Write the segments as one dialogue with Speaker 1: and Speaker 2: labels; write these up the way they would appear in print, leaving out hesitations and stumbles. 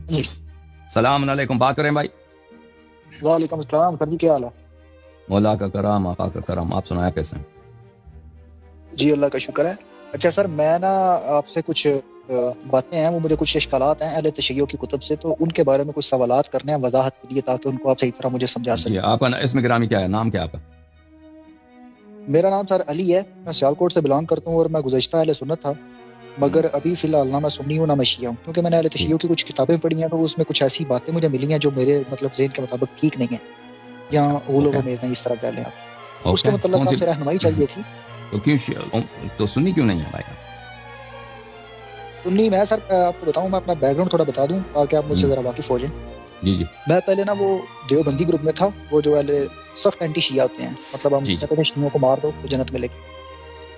Speaker 1: جی
Speaker 2: السلام علیکم، بات کریں بھائی؟
Speaker 1: وعلیکم السلام سر جی، کیا حال ہے؟
Speaker 2: مولا کا کرام، آقا کا کرام، آپ سنایا کیسے ہیں؟
Speaker 1: جی اللہ کا شکر ہے۔ اچھا سر، میں نا آپ سے کچھ باتیں ہیں، وہ مجھے کچھ اشکالات ہیں اہل تشیع کی کتب سے، تو ان کے بارے میں کچھ سوالات کرنے ہیں وضاحت کے لیے، تاکہ ان کو آپ صحیح طرح مجھے سمجھا
Speaker 2: جی،
Speaker 1: سکیں۔
Speaker 2: آپ کا اسم گرامی کیا ہے؟ نام کیا ہے آپ کا؟
Speaker 1: میرا نام سر علی ہے، میں سیالکوٹ سے بلانگ کرتا ہوں، اور میں گزشتہ اہل سنت تھا، مگر ابھی فی الحال نہ میں سنی ہوں نہ میں شیعہ ہوں، کیونکہ میں نے اہل
Speaker 2: جی
Speaker 1: تشیع کی کچھ کتابیں پڑھی ہیں، تو اس میں کچھ ایسی باتیں مجھے ملی ہیں جو میرے مطلب ذہن کے مطابق ٹھیک نہیں ہیں، یا غلو
Speaker 2: اوکے
Speaker 1: و میز نہیں، اس طرح کہہ لیں آپ۔ اس کے
Speaker 2: اوکے، کون
Speaker 1: متعلق
Speaker 2: سی؟
Speaker 1: آپ سے رہنمائی چاہیے تھی۔
Speaker 2: تو کیوں تو سنی کیوں نہیں ہے بھائی؟
Speaker 1: سنی میں سر آپ کو بتاؤں، میں اپنا بیک گراؤنڈ تھوڑا بتا دوں تاکہ آپ مجھ سے ذرا واقف ہو جائیں۔
Speaker 2: جی جی
Speaker 1: میں پہلے نا وہ دیوبندی گروپ میں تھا، وہ جو سخت اینٹی شیعہ ہوتے ہیں، مطلب ہم
Speaker 2: جی جی
Speaker 1: کہتے ہیں شیعوں کو مار دو تو جنت ملے گی۔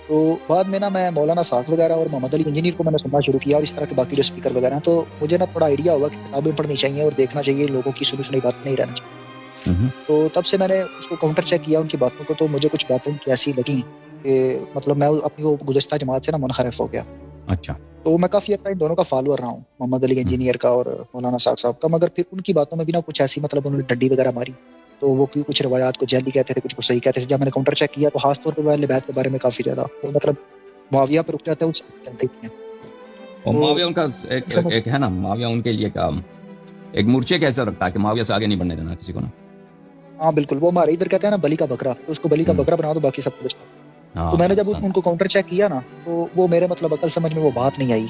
Speaker 1: تو بعد میں نا میں مولانا ساکھ وغیرہ اور محمد علی انجینئر کو میں نے سننا شروع کیا، اور اس طرح کے باقی جو اسپیکر وغیرہ ہیں، تو مجھے نا تھوڑا آئیڈیا ہوا کہ کتابیں پڑھنی چاہیے اور دیکھنا چاہیے، لوگوں کی سنی سنی بات نہیں رہنا چاہیے۔ تو تب سے میں نے اس کو کاؤنٹر چیک کیا ان کی باتوں کو، تو مجھے کچھ باتیں ان کی ایسی لگیں کہ مطلب میں اپنی وہ گزشتہ جماعت سے نا منحرف ہو گیا۔
Speaker 2: اچھا
Speaker 1: تو میں کافی ان دونوں کا فالوور رہا ہوں، محمد علی انجینئر کا اور مولانا ساکھ صاحب کا، مگر پھر ان کی باتوں میں بھی نا کچھ ایسی مطلب انہوں نے ڈنڈی وغیرہ ماری، تو وہ کچھ روایات کو جعلی کہتے تھے، کچھ کو صحیح کہتے تھے۔ جب میں نے کاؤنٹر چیک کیا تو خاص طور پہ اہل بیت کے بارے میں کافی زیادہ وہ مطلب معاویہ پہ رک جاتا ہے، اس چلتے ہیں۔
Speaker 2: اور
Speaker 1: تو
Speaker 2: معاویہ ان کا ایک ہے نا، معاویہ ان کے لیے کا ایک مورچے کیسے رکھتا ہے کہ معاویہ سے آگے نہیں بڑھنے دینا کسی کو نا۔
Speaker 1: ہاں بالکل، وہ ہمارے ادھر کہتے ہیں نا بلی کا بکرا، تو اس کو بلی کا
Speaker 2: ہوں،
Speaker 1: بکرا بنا دو، باقی سب کچھ۔ تو میں نے
Speaker 2: ہاں
Speaker 1: جب
Speaker 2: سن
Speaker 1: ان کو کاؤنٹر چیک کیا نا، تو وہ میرے مطلب عقل سمجھ میں وہ بات نہیں آئی۔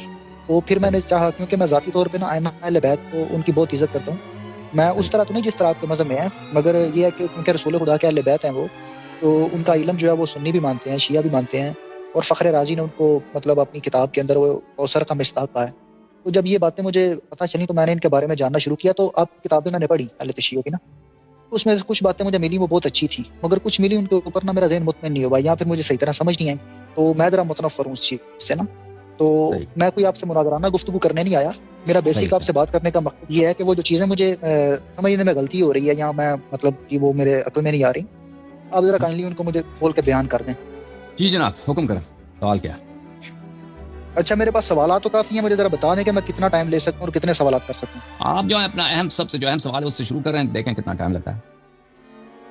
Speaker 1: تو پھر میں نے
Speaker 2: صحیح
Speaker 1: چاہا، کیونکہ میں ذاتی طور پہ نا ائمہ اہل بیت کو ان کی بہت عزت کرتا ہوں، میں اس
Speaker 2: صحیح
Speaker 1: طرح تو نہیں جس طرح آپ کے مذہب میں ہے، مگر یہ ہے کہ کیونکہ رسول خدا کے اہل بیت ہیں وہ، تو ان کا علم جو ہے وہ سنی بھی مانتے ہیں، شیعہ بھی مانتے ہیں، اور فخر رازی نے ان کو مطلب اپنی کتاب کے اندر وہ کوثر کا مصداق کہا ہے۔ تو جب یہ باتیں مجھے پتہ چلی تو میں نے ان کے بارے میں جاننا شروع کیا۔ تو آپ کتابیں میں نے پڑھی اہل تشیع کی نا، تو اس میں کچھ باتیں مجھے ملی وہ بہت اچھی تھی، مگر کچھ ملی ان کے اوپر نا میرا ذہن مطمئن نہیں ہوا، یا پھر مجھے صحیح طرح سمجھ نہیں آئی، تو میں ذرا متنفر ہوں اس چیز سے نا۔ تو
Speaker 2: صحیح
Speaker 1: میں کوئی آپ سے مناظرانہ گفتگو کرنے نہیں آیا، میرا
Speaker 2: صحیح
Speaker 1: بیسک آپ
Speaker 2: صحیح
Speaker 1: سے بات کرنے کا مقصد یہ ہے کہ وہ جو چیزیں مجھے سمجھنے میں غلطی ہو رہی ہے، یا میں مطلب کہ وہ میرے عقل میں نہیں آ رہی، آپ ذرا کائنڈلی ان کو مجھے کھول کے بیان کر دیں۔
Speaker 2: جی جناب، حکم کریں، سوال کیا ہے؟
Speaker 1: اچھا میرے پاس سوالات تو کافی ہیں، مجھے ذرا بتا دیں کہ میں کتنا ٹائم لے سکتا ہوں اور کتنے سوالات کر سکتا ہوں۔
Speaker 2: آپ جو ہے اپنا اہم سب سے جو اہم سوال ہے اس سے شروع کر رہے ہیں، دیکھیں کتنا ٹائم لگتا ہے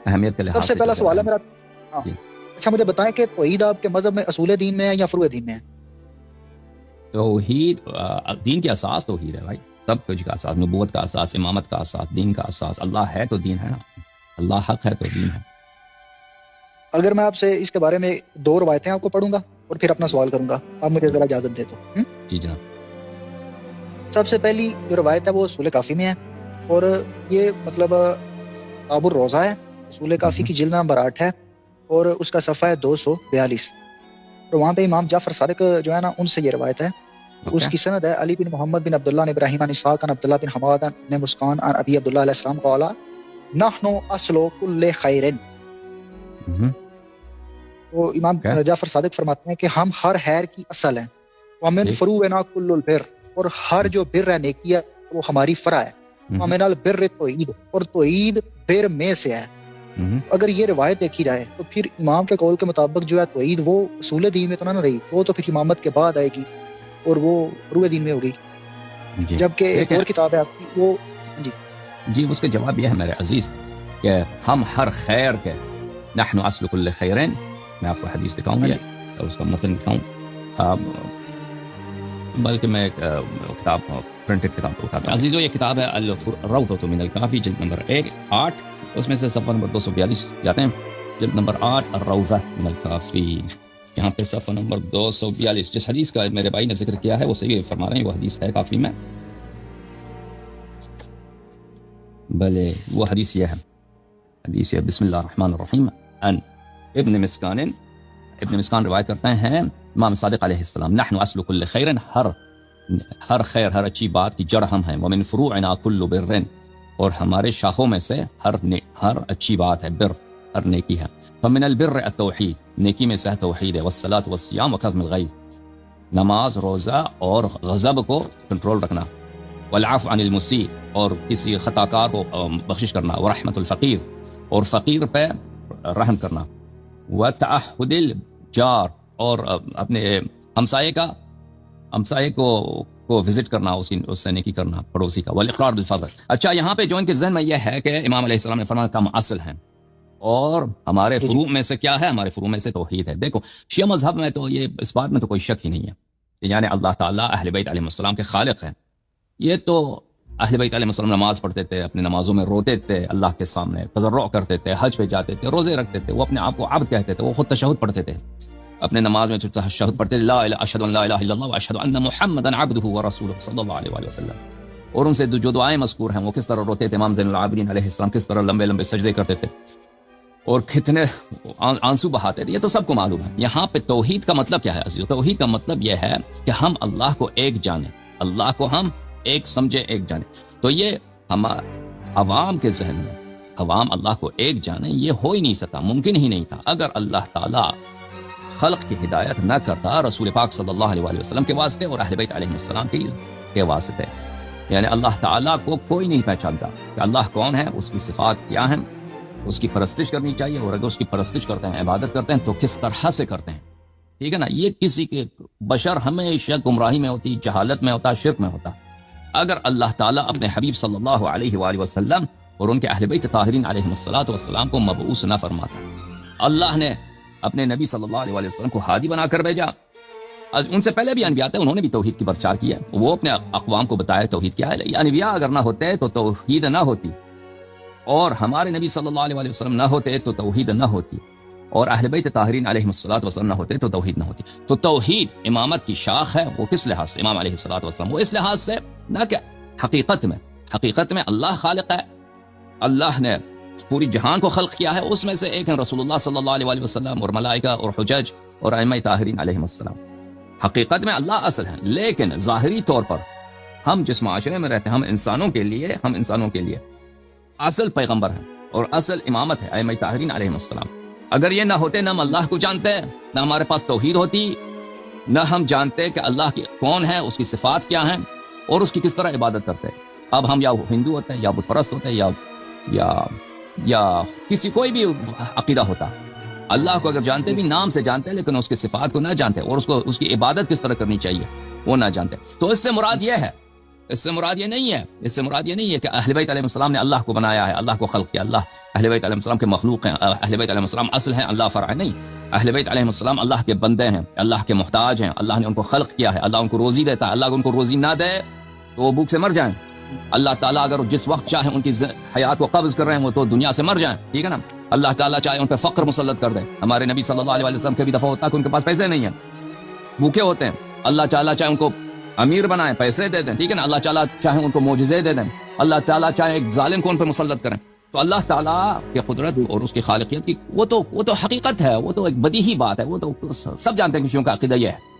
Speaker 2: اہمیت کے
Speaker 1: سب
Speaker 2: لحاظ
Speaker 1: سے
Speaker 2: سے جو
Speaker 1: پہلا
Speaker 2: ہے
Speaker 1: سوال ہے
Speaker 2: اہم۔
Speaker 1: میرا، ہاں
Speaker 2: جی،
Speaker 1: اچھا مجھے بتائیں کہ توحید آپ کے مذہب میں اصول دین میں ہے یا فروع دین میں ہے؟
Speaker 2: توحید دین کی اساس توحید ہے بھائی، سب کچھ کا اساس، نبوت کا اساس، امامت کا اساس، دین کا اساس اللہ ہے تو دین ہے نا، اللہ حق ہے تو دین ہے۔
Speaker 1: اگر میں آپ سے اس کے بارے میں 2 روایتیں آپ کو پڑھوں گا اور پھر اپنا سوال کروں گا، آپ مجھے ذرا اجازت دے تو۔
Speaker 2: جی جناب۔
Speaker 1: سب سے پہلی جو روایت ہے وہ اصول کافی میں ہے، اور یہ مطلب کتاب الروضہ ہے، اصول کافی کی جلد نمبر 8 ہے، اور اس کا صفحہ ہے 242، تو وہاں پہ امام جعفر صادق جو ہے نا ان سے یہ روایت ہے، اس کی سند ہے علی بن محمد بن عبداللہ بن ابراہیم عن اسحاق عن عبداللہ بن حماد عن مسکان عن ابی عبداللہ علیہ السلام قال نحن اصل کل خیر۔ تو امام جعفر صادق فرماتے ہیں کہ ہم ہر خیر کی اصل ہیں، ومن فروعنا کل البر، اور ہر جو بر ہے، نیکی ہے، وہ ہماری فرع ہے، ومن البر توحید، اور توحید بر میں سے ہے۔ اگر یہ روایت دیکھی جائے تو پھر امام کے قول کے مطابق جو ہے توحید وہ اصول دین میں تو نہ رہی، وہ تو پھر امامت کے بعد آئے گی اور وہ فروع دین میں ہوگی۔ جبکہ ایک اور کتاب ہے آپ کی وہ
Speaker 2: جی، اس کا جواب یہ ہے میرے عزیز کہ ہم ہر خیر کے، نحن اصل کل خیرین، میں آپ کو حدیث دکھاؤں گا اور اس کا متن دکھاؤں، بلکہ میں ایک کتاب پرنٹڈ کتاب کو اٹھاتا ہوں۔ عزیزو، یہ کتاب ہے الروضۃ من الکافی، جلد نمبر 8، اس میں سے صفحہ نمبر 242 جاتے ہیں، جلد نمبر 8 الروضہ من الکافی، یہاں پہ صفحہ نمبر 242۔ جس حدیث کا میرے بھائی نے ذکر کیا ہے وہ صحیح فرما رہے ہیں، وہ حدیث ہے کافی میں، بلے وہ حدیث یہ ہے، حدیث یہ بسم اللہ الرحمن الرحیم، ان ابن مسکان روایت کرتے ہیں امام صادق علیہ السلام، نحن اصل کل خیر، ہر خیر، ہر اچھی بات کی جڑ ہم ہیں، ومن فروعنا کل بر، اور ہمارے شاخوں میں سے ہر اچھی بات ہے، بر ہر نیکی ہے، فمن البر التوحید، نیکی میں سے توحید ہے، والصلاۃ والصیام وکظم الغیظ، نماز، روزہ اور غضب کو کنٹرول رکھنا، والعفو عن المسیء، اور کسی خطا کار کو بخشش کرنا، ورحمت الفقیر، اور فقیر پہ رحم کرنا، وتعہد الجار، اور اپنے ہمسائے کو کو وزٹ کرنا، اس سے نیکی کرنا پڑوسی کا، والاقرار بالفضل۔ اچھا، یہاں پہ جو ان کے ذہن میں یہ ہے کہ امام علیہ السلام نے فرمایا کم اصل ہیں، اور ہمارے فروع میں سے کیا ہے؟ ہمارے فروع میں سے توحید ہے۔ دیکھو شیعہ مذہب میں تو یہ اس بات میں تو کوئی شک ہی نہیں ہے کہ یعنی اللہ تعالیٰ اہل بیت علیہ السلام کے خالق ہیں۔ یہ تو اہل بیت علیہ السلام نماز پڑھتے تھے، اپنی نمازوں میں روتے تھے اللہ کے سامنے، تضرع کرتے تھے، حج پہ جاتے تھے، روزے رکھتے تھے، وہ اپنے آپ کو عبد کہتے تھے، وہ خود تشہد پڑھتے تھے اپنے نماز میں، تشہد پڑھتے تھے لا الہ اشہد ان لا الہ الا اللہ واشہد ان محمدا عبدہ ورسولہ صلی اللہ علیہ وآلہ وسلم۔ اور ان سے جو دعائیں مذکور ہیں وہ کس طرح روتے تھے، امام زین العابدین علیہ السلام کس طرح لمبے لمبے سجدے کرتے تھے اور کتنے آنسو بہاتے تھے، یہ تو سب کو معلوم ہے۔ یہاں پہ توحید کا مطلب کیا ہے عزیزو؟ توحید کا مطلب یہ ہے کہ ہم اللہ کو ایک جانیں، اللہ کو ہم ایک سمجھے، ایک جانیں۔ تو یہ ہمارے عوام کے ذہن میں، عوام اللہ کو ایک جانیں، یہ ہو ہی نہیں سکتا، ممکن ہی نہیں تھا اگر اللہ تعالیٰ خلق کی ہدایت نہ کرتا رسول پاک صلی اللہ علیہ وآلہ وسلم کے واسطے اور اہل بیت علیہ السلام کے واسطے۔ یعنی اللہ تعالیٰ کو کوئی نہیں پہچانتا کہ اللہ کون ہے، اس کی صفات کیا ہیں، اس کی پرستش کرنی چاہیے، اور اگر اس کی پرستش کرتے ہیں، عبادت کرتے ہیں تو کس طرح سے کرتے ہیں، ٹھیک ہے نا؟ یہ کسی کے بشر ہمیشہ گمراہی میں ہوتی، جہالت میں ہوتا، شرک میں ہوتا۔ اگر اللہ تعالیٰ اپنے حبیب صلی اللہ علیہ وآلہ وسلم اور ان کے اہل بیت طاہرین علیہم الصلاۃ والسلام کو مبعوث نہ فرماتا، اللہ نے اپنے نبی صلی اللہ علیہ وآلہ وسلم کو ہادی بنا کر بھیجا، ان سے پہلے بھی انبیاء تھے، انہوں نے بھی توحید کی پرچار کیا، وہ اپنے اقوام کو بتایا توحید کیا ہے۔ یہ انبیاء اگر نہ ہوتے تو توحید نہ ہوتی، اور ہمارے نبی صلی اللہ علیہ وآلہ وسلم نہ ہوتے تو توحید نہ ہوتی، اور اہل بیت طاہرین علیہم الصلاۃ والسلام نہ ہوتے تو توحید نہ ہوتی۔ تو توحید امامت کی شاخ ہے، وہ کس لحاظ سے؟ امام علیہ الصلاۃ والسلام، وہ اس لحاظ سے نہ کہ حقیقت میں اللہ خالق ہے، اللہ نے پوری جہان کو خلق کیا ہے، اس میں سے ایک ہیں رسول اللہ صلی اللہ علیہ وآلہ وسلم اور ملائکہ اور حجج اور ائمہ طاہرین علیہم السلام۔ حقیقت میں اللہ اصل ہیں، لیکن ظاہری طور پر ہم جس معاشرے میں رہتے ہیں، ہم انسانوں کے لیے اصل پیغمبر ہیں اور اصل امامت ہے ائمہ طاہرین علیہم السلام۔ اگر یہ نہ ہوتے، نہ ہم اللہ کو جانتے، نہ ہمارے پاس توحید ہوتی، نہ ہم جانتے کہ اللہ کی کون ہے، اس کی صفات کیا ہیں اور اس کی کس طرح عبادت کرتے۔ اب ہم یا ہندو ہوتے ہیں، یا بت پرست ہوتے ہیں، یا کسی کوئی بھی عقیدہ ہوتا، اللہ کو اگر جانتے بھی، نام سے جانتے لیکن اس کی صفات کو نہ جانتے، اور اس کی عبادت کس طرح کرنی چاہیے وہ نہ جانتے۔ تو اس سے مراد یہ ہے، اس سے مراد یہ نہیں ہے کہ اہل بیت علیہ السلام نے اللہ کو بنایا ہے، اللہ کو خلق کیا، اللہ اہل بیت علیہ السلام کے مخلوق ہیں، اہل بیت علیہ السلام اصل ہیں، اللہ فرع ہے، نہیں۔ اہل بیت علیہ السلام اللہ کے بندے ہیں، اللہ کے محتاج ہیں، اللہ نے ان کو خلق کیا ہے، اللہ ان کو روزی دیتا ہے، اللہ ان کو روزی نہ دے تو وہ بھوک سے مر جائیں۔ اللہ تعالیٰ اگر جس وقت چاہے ان کی حیات کو قبض کر رہے ہیں، وہ تو دنیا سے مر جائیں، ٹھیک ہے نا؟ اللہ تعالیٰ چاہے ان پہ فقر مسلط کر دے۔ ہمارے نبی صلی اللہ علیہ وسلم کے بھی دفعہ ہوتا کہ ان کے پاس پیسے نہیں ہیں، بھوکے ہوتے ہیں، اللہ تعالیٰ چاہے ان کو امیر بنائیں، پیسے دے دیں، ٹھیک ہے نا؟ اللہ تعالیٰ چاہے ان کو معجزے دے دیں، اللہ تعالیٰ چاہے ایک ظالم کو ان پہ مسلط کریں۔ تو اللہ تعالیٰ کی قدرت اور اس کی خالقیت کی وہ تو حقیقت ہے، وہ تو ایک بدیہی بات ہے، وہ تو سب جانتے ہیں کہ شیعوں کا عقیدہ یہ ہے۔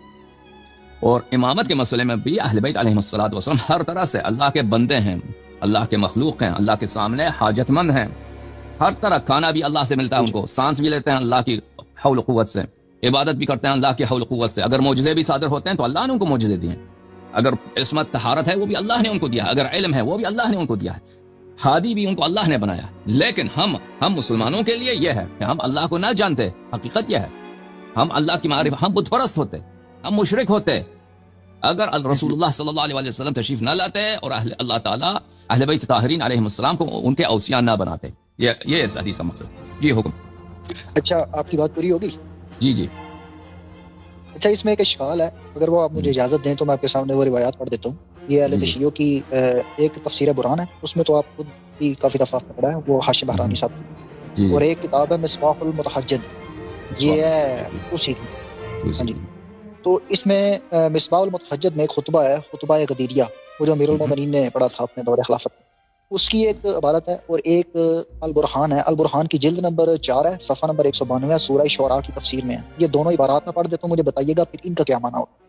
Speaker 2: اور امامت کے مسئلے میں بھی اہل بیت علیہ الصلوۃ والسلام ہر طرح سے اللہ کے بندے ہیں، اللہ کے مخلوق ہیں، اللہ کے سامنے حاجت مند ہیں، ہر طرح کھانا بھی اللہ سے ملتا ہے ان کو، سانس بھی لیتے ہیں اللہ کی حول و قوت سے، عبادت بھی کرتے ہیں اللہ کی حول و قوت سے۔ اگر معجزے بھی صادر ہوتے ہیں تو اللہ نے ان کو معجزے دیے ہیں، اگر عصمت طہارت ہے وہ بھی اللہ نے ان کو دیا ہے، اگر علم ہے وہ بھی اللہ نے ان کو دیا ہے، ہادی بھی ان کو اللہ نے بنایا۔ لیکن ہم مسلمانوں کے لیے یہ ہے کہ ہم اللہ کو نہ جانتے، حقیقت یہ ہے ہم اللہ کی معرفت، ہم بت پرست ہوتے، ہم مشرک ہوتے اگر رسول اللہ صلی اللہ علیہ وسلم تشریف نہ لاتے اور اللہ تعالیٰ اہل بیت طاہرین علیہم السلام کو ان کے اوصیاء نہ بناتے۔ یہ اس حدیث کا مقصد۔ جی حکم۔
Speaker 1: اچھا آپ کی بات پوری ہوگی؟
Speaker 2: جی۔
Speaker 1: اچھا اس میں ایک اشکال ہے، اگر وہ آپ مجھے اجازت دیں تو میں آپ کے سامنے وہ روایات پڑھ دیتا ہوں۔ یہ اہل تشیع کی ایک تفسیر برہان ہے، اس میں تو آپ خود بھی کافی دفعہ پڑھا ہے، وہ ہاشم بہرانی صاحب کی، اور ایک کتاب ہے مصباح المتحجد، یہ ہے اسی کی۔ تو اس میں مصباح المتحجد میں ایک خطبہ ہے، خطبہ غدیریہ، وہ جو امیر المومنین نے پڑھا تھا اپنے دور خلافت، اس کی ایک عبارت ہے، اور ایک البرہان ہے، البرہان کی جلد نمبر 4 ہے، صفحہ نمبر 192 سورہ شعراء کی تفسیر میں ہے۔ یہ دونوں عبارات میں پڑھ دیتا ہوں، مجھے بتائیے گا پھر ان کا کیا معنی ہوگا۔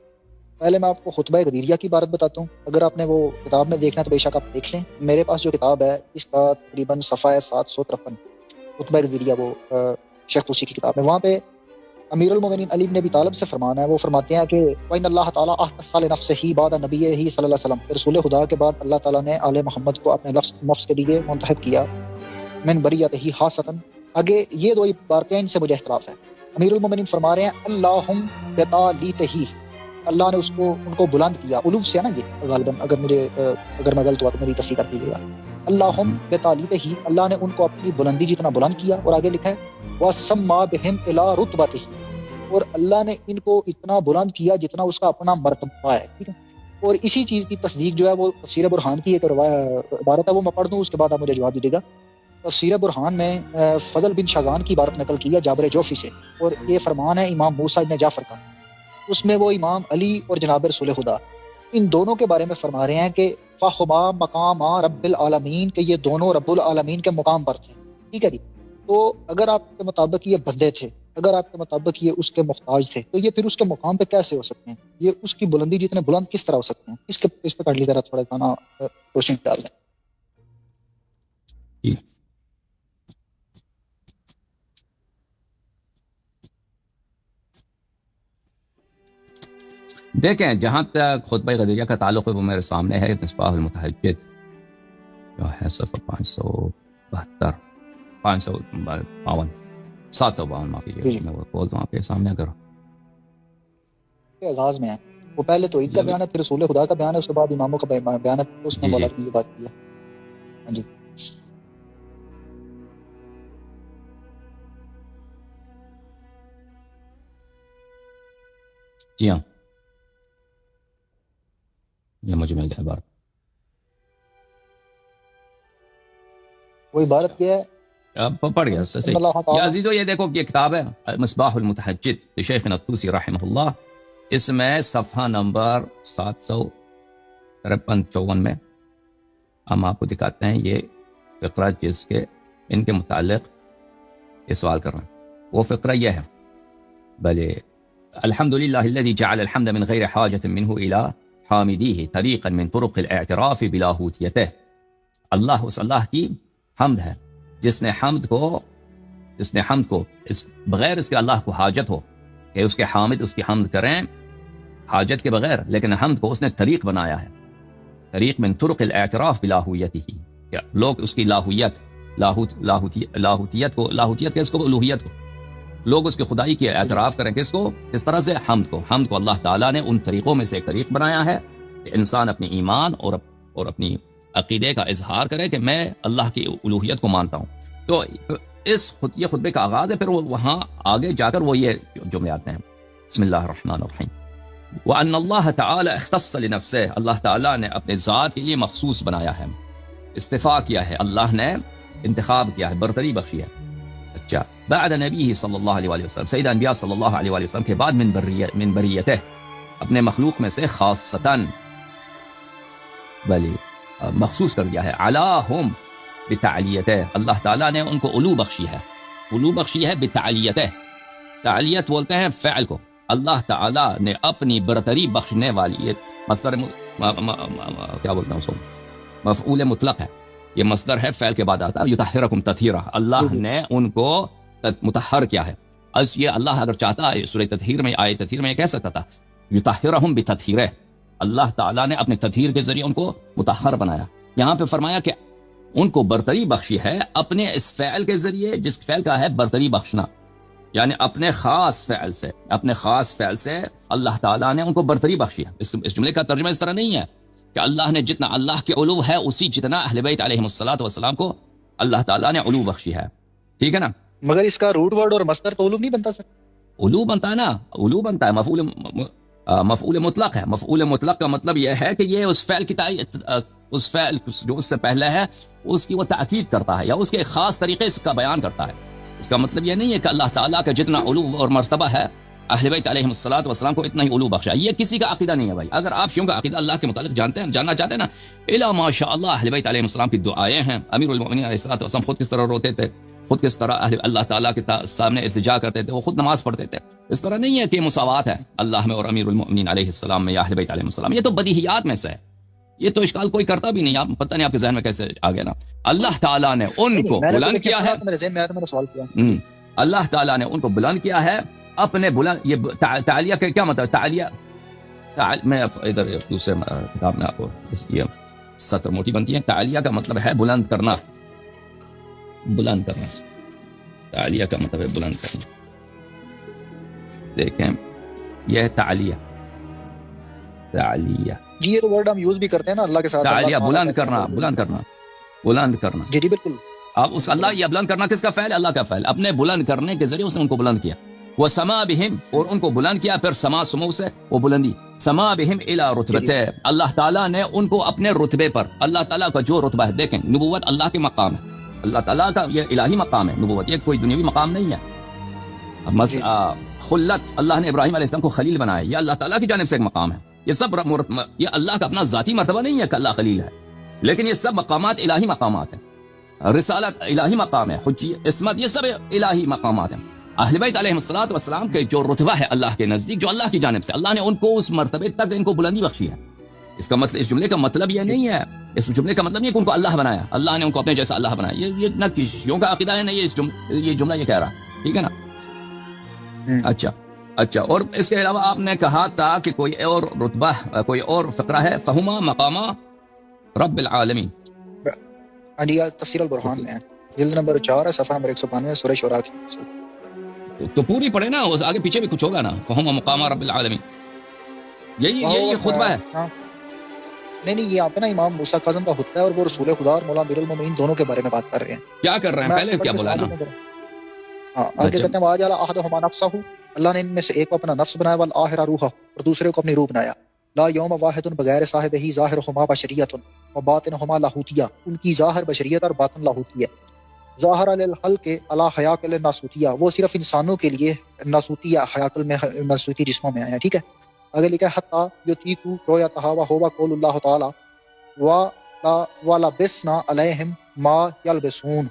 Speaker 1: پہلے میں آپ کو خطبہ غدیریہ کی عبارت بتاتا ہوں، اگر آپ نے وہ کتاب میں دیکھنا ہے تو بے شک آپ دیکھ لیں۔ میرے پاس جو کتاب ہے اس کا تقریباً صفحہ ہے 753، خطبہ غدیریہ، وہ شیخ طوسی کی کتاب ہے۔ وہاں پہ امیر المومنین علی بن ابی طالب سے فرمانا ہے، وہ فرماتے ہیں کہ وَإِنَّ اللَّهَ تَعَالَىٰ اختص لنفسه بعد نبیہ صلی اللہ علیہ وسلم، رسول خدا کے بعد اللہ تعالیٰ نے آل محمد کو اپنے نفس کے لیے منتخب کیا، من بریتہ خاصۃ۔ آگے یہ دو عبارتیں ان سے مجھے اختلاف ہے۔ امیر المومنین فرما رہے ہیں اللہم بتالیتہ، اللہ نے ان کو بلند کیا. علو سے ہے نا یہ غالباً, اگر میں غلط ہوا تو میری تصحیح کر دیجیے گا. اللہم بتالیت ہی, اللہ نے ان کو اپنی بلندی جتنا بلند کیا. اور آگے لکھا ہے وَسَمَّا بِهِمْ إِلَىٰ رُتْبَتِهِ, اور اللہ نے ان کو اتنا بلند کیا جتنا اس کا اپنا مرتبہ ہے. ٹھیک ہے, اور اسی چیز کی تصدیق جو ہے وہ تفسیر برہان کی ایک عبارت ہے, وہ میں پڑھ دوں, اس کے بعد آپ مجھے جواب دیجیے گا. تفسیر برہان میں فضل بن شاذان کی عبارت نقل کی ہے جابر جوفی سے, اور یہ فرمان ہے امام موسیٰ ابن جعفر کا. اس میں وہ امام علی اور جناب رسول خدا ان دونوں کے بارے میں فرما رہے ہیں کہ فَخُمَا مَقَامَ رَبِّ الْعَالَمِينَ, کہ یہ دونوں رب العالمین کے مقام پر تھے. ٹھیک ہے جی. تو اگر آپ کے مطابق یہ بندے تھے, اگر آپ کے مطابق یہ اس کے محتاج تھے, تو یہ پھر اس کے مقام پہ کیسے ہو سکتے ہیں؟ یہ اس کی بلندی جتنے بلند کس طرح ہو سکتے ہیں؟ اس پہ کر لی ذرا تھوڑا سا روشنی ڈال دیں.
Speaker 2: دیکھیں, جہاں تک خطبہ غدیریہ کا تعلق ہے وہ میرے سامنے ہے, مصباح المتحجد جو ہے صفحہ 552 552 752 معافی جی, میں وہ کھول دوں آپ کے سامنے. اگر
Speaker 1: آغاز میں ہے وہ پہلے توحید کا بیان ہے, پھر رسول خدا کا بیان ہے, اس کے بعد اماموں کا بیان ہے, اس نے مولا کی یہ بات کی ہے. ہاں جی
Speaker 2: جی ہاں, یہ مجھے مل گیا عبارت.
Speaker 1: وہ عبارت کیا ہے؟
Speaker 2: پڑھ گیا صحیح. یا عزیزو, یہ دیکھو یہ کتاب ہے مصباح المتحجد شیخنا الطوسی رحمہ اللہ. اس میں صفحہ نمبر 753-54 میں ہم آپ کو دکھاتے ہیں یہ فقرہ جس کے ان کے متعلق یہ سوال کر رہے ہیں. وہ فقرہ یہ ہے, بلے الحمدللہ الذی جعل الحمد من غیر حاجت منہ الى حامدیہ طریقا من طرق الاعتراف بلاہوتیتہ. اللہ اس اللہ کی حمد ہے جس نے حمد کو بغیر اس کے اللہ کو حاجت ہو کہ اس کے حامد اس کی حمد کریں حاجت کے بغیر, لیکن حمد کو اس نے طریق بنایا ہے. طریق من طرق الاعتراف بلاہویتہ, کہ لوگ اس کی لاہوتیت کو الوہیت کو لوگ اس کی خدائی کی اعتراف کریں. کس کو؟ کس طرح سے؟ حمد کو اللہ تعالیٰ نے ان طریقوں میں سے ایک طریق بنایا ہے کہ انسان اپنی ایمان اور اپنی عقیدے کا اظہار کرے کہ میں اللہ کی الوہیت کو مانتا ہوں. تو یہ خطبے کا آغاز ہے, پھر وہاں آگے جا کر وہ یہ جملے آتے ہیں. بسم اللہ الرحمن الرحیم. وَأَنَّ اللَّهَ تَعَالَى اخْتَصَّ لِنَفْسِهِ, اللہ تعالیٰ نے اپنے ذات کے لیے مخصوص بنایا ہے, استفاء کیا ہے, اللہ نے انتخاب کیا ہے, برتری بخشی ہے. اچھا, بعد نبی صلی اللہ علیہ وسلم, سید انبیاء صلی اللہ علیہ وسلم کے بعد من بریتہ, اپنے مخلوق میں سے خاصتاً بلی مخصوص کر دیا ہے. علاہم بتعلیتہ, اللہ تعالیٰ نے ان کو علو بخشی ہے بتعلیتہ. تعلیت بولتے ہیں فعل کو. اللہ تعالیٰ نے اپنی برتری بخشنے والی, یہ مصدر کیا بولتے ہیں اس کو, مفعول مطلق ہے, یہ مصدر ہے فعل کے بعد آتا ہے. یطہرکم تطہیرا, اللہ نے ان کو مطہر کیا ہے. اس یہ اللہ اگر چاہتا ہے سورہ تطہیر میں یہ کہہ سکتا تھا یطہرہم بتطہیرہ, اللہ تعالیٰ نے اپنے تطہیر کے ذریعے ان کو مطہر بنایا. یہاں پہ فرمایا کہ ان کو برتری بخشی ہے اپنے اس فعل کے ذریعے, جس فعل کا ہے برتری بخشنا, یعنی اپنے خاص فعل سے اللہ تعالیٰ نے ان کو برتری بخشی ہے. اس جملے کا ترجمہ اس طرح نہیں ہے کہ اللہ نے جتنا اللہ کے علو ہے اسی جتنا اہل بیت علیہم الصلوۃ والسلام کو اللہ تعالیٰ نے علو بخشی ہے. ٹھیک ہے نا,
Speaker 1: مگر اس کا روٹ ورڈ اور مصدر تو علو نہیں بنتا سر.
Speaker 2: علو بنتا ہے نا, علو بنتا ہے, مفعول مطلق ہے. مفعول مطلق کا مطلب یہ ہے کہ یہ اس فعل کی اس فعل جو اس سے پہلے ہے اس کی وہ تاکید کرتا ہے یا اس کے خاص طریقے سے کا بیان کرتا ہے. اس کا مطلب یہ نہیں ہے کہ اللہ تعالیٰ کا جتنا علو اور مرتبہ ہے اہل بیت علیہم الصلوۃ والسلام کو اتنا ہی علو بخشا. یہ کسی کا عقیدہ نہیں ہے بھائی. اگر آپ شیعوں کا عقیدہ اللہ کے متعلق جاننا چاہتے ہیں نا, الا ماشاء اللہ اہل بیت علیہم السلام کی دعائیں ہیں. امیر المؤمنین علیہ الصلوۃ والسلام خود کس طرح روتے تھے, خود کس طرح اللہ تعالیٰ کے سامنے التجا کرتے تھے, وہ خود نماز پڑھتے تھے. اس طرح نہیں ہے کہ مساوات ہے اللہ میں اور امیر المؤمنین علیہ السلام میں یا اہل بیت علیہ السلام. یہ تو بدیہیات میں سے ہے, یہ تو اشکال کوئی کرتا بھی نہیں. آپ پتہ نہیں آپ کے ذہن میں کیسے آ گیا نا. اللہ تعالیٰ نے ان کو بلند کیا ہے, اللہ تعالیٰ نے ان کو بلند کیا ہے اپنے بلند. یہ تعالیہ کا کیا مطلب؟ میں ادھر دوسرے کتاب میں آپ کو یہ سطر موٹی بنتی ہے. تعالیہ کا مطلب ہے بلند کرنا. تعالیہ کا مطلب ہے بلند کرنا. دیکھیں یہ ہے تعالیہ. تعلیہ
Speaker 1: جی یہ تو ورڈ ہم یوز بھی کرتے ہیں نا اللہ کے ساتھ.
Speaker 2: تعلیہ
Speaker 1: اللہ
Speaker 2: بلند
Speaker 1: کہتے ہیں
Speaker 2: کرنا،
Speaker 1: لوگ.
Speaker 2: بلند کرنا، بلند کرنا.
Speaker 1: جی جی بالکل.
Speaker 2: اب اس اللہ یہ بلند کرنا کس کا فعل؟ اللہ کا فعل. اپنے بلند کرنے کے ذریعے اس نے ان کو بلند کیا. وہ سما بہم، اور ان کو بلند کیا. پھر سما سمو سے وہ بلندی. سما بہم الی رتبتے، اللہ تعالیٰ نے ان کو اپنے رتبے پر، اللہ تعالیٰ کا جو رتبہ ہے، دیکھیں نبوت اللہ کے مقام ہے، اللہ تعالیٰ کا یہ الہی مقام ہے نبوت، یہ کوئی دنیاوی مقام نہیں ہے. خلت، اللہ نے ابراہیم علیہ السلام کو خلیل بنایا، یہ اللہ تعالیٰ کی جانب سے ایک مقام ہے. یہ سب یہ اللہ کا اپنا ذاتی مرتبہ نہیں ہے کہ اللہ خلیل ہے، لیکن یہ سب مقامات الہی مقامات ہیں. رسالت الہی مقام ہے، حجیت، عصمت، یہ سب الہی مقامات ہیں. اہل بیت علیہ الصلوۃ والسلام کے جو رتبہ ہے اللہ کے نزدیک، جو اللہ کی جانب سے اللہ نے ان کو اس مرتبے تک ان کو بلندی بخشی ہے. اس کا مطلب، اس جملے کا مطلب یہ نہیں ہے، اس جملے کا مطلب نہیں کہ ان کو اللہ بنایا، اللہ نے ان کو اپنے جیسا اللہ بنایا. یہ نہ کشیوں کا عقیدہ ہے، نہ یہ جملہ یہ کہہ رہا ہے. ٹھیک ہے نا؟ اچھا. اور اس کے علاوہ آپ نے کہا تھا کہ کوئی اور رتبہ، کوئی اور فقرہ ہے، فہما مقامہ رب العالمین.
Speaker 1: تفسیر البرہان میں ہے، جلد نمبر 4 ہے، صفحہ نمبر 192، سورہ شعراء کی.
Speaker 2: تو پوری پڑھے نا، اس آگے پیچھے بھی کچھ ہوگا نا. فہما مقامہ رب العالمین، یہی خطبہ ہے.
Speaker 1: نہیں یہ آپ نا امام موسیٰ کاظم کا خطبہ ہے، اور وہ رسول خدا اور مولا امیر المومنین دونوں کے بارے میں بات کر رہے ہیں.
Speaker 2: کیا کر رہے ہیں پہلے کیا بولا نا؟
Speaker 1: آگے کہتے ہیں واجعل احدہما نفسہ، اللہ نے ان میں سے ایک کو اپنا نفس بنایا، والآخر روحہ، اور دوسرے کو اپنی روح بنایا. لا یوم واحد بغیر صاحب ہی، ظاہرہما بشریت و باطنہما لاہوتیہ، ان کی ظاہر بشریت اور باطن لاہوتی ہے. ظاہر للخلق علی حیاکل ناسوتیہ، وہ صرف انسانوں کے لیے ناسوتیہ حیاکل میں ناسوتی جسموں میں آیا ہے. ٹھیک ہے. آگے لکھا ہے حتی یطیقوا رؤیتہا وہو قول اللہ تعالی ولبسنا علیہم ما یلبسون.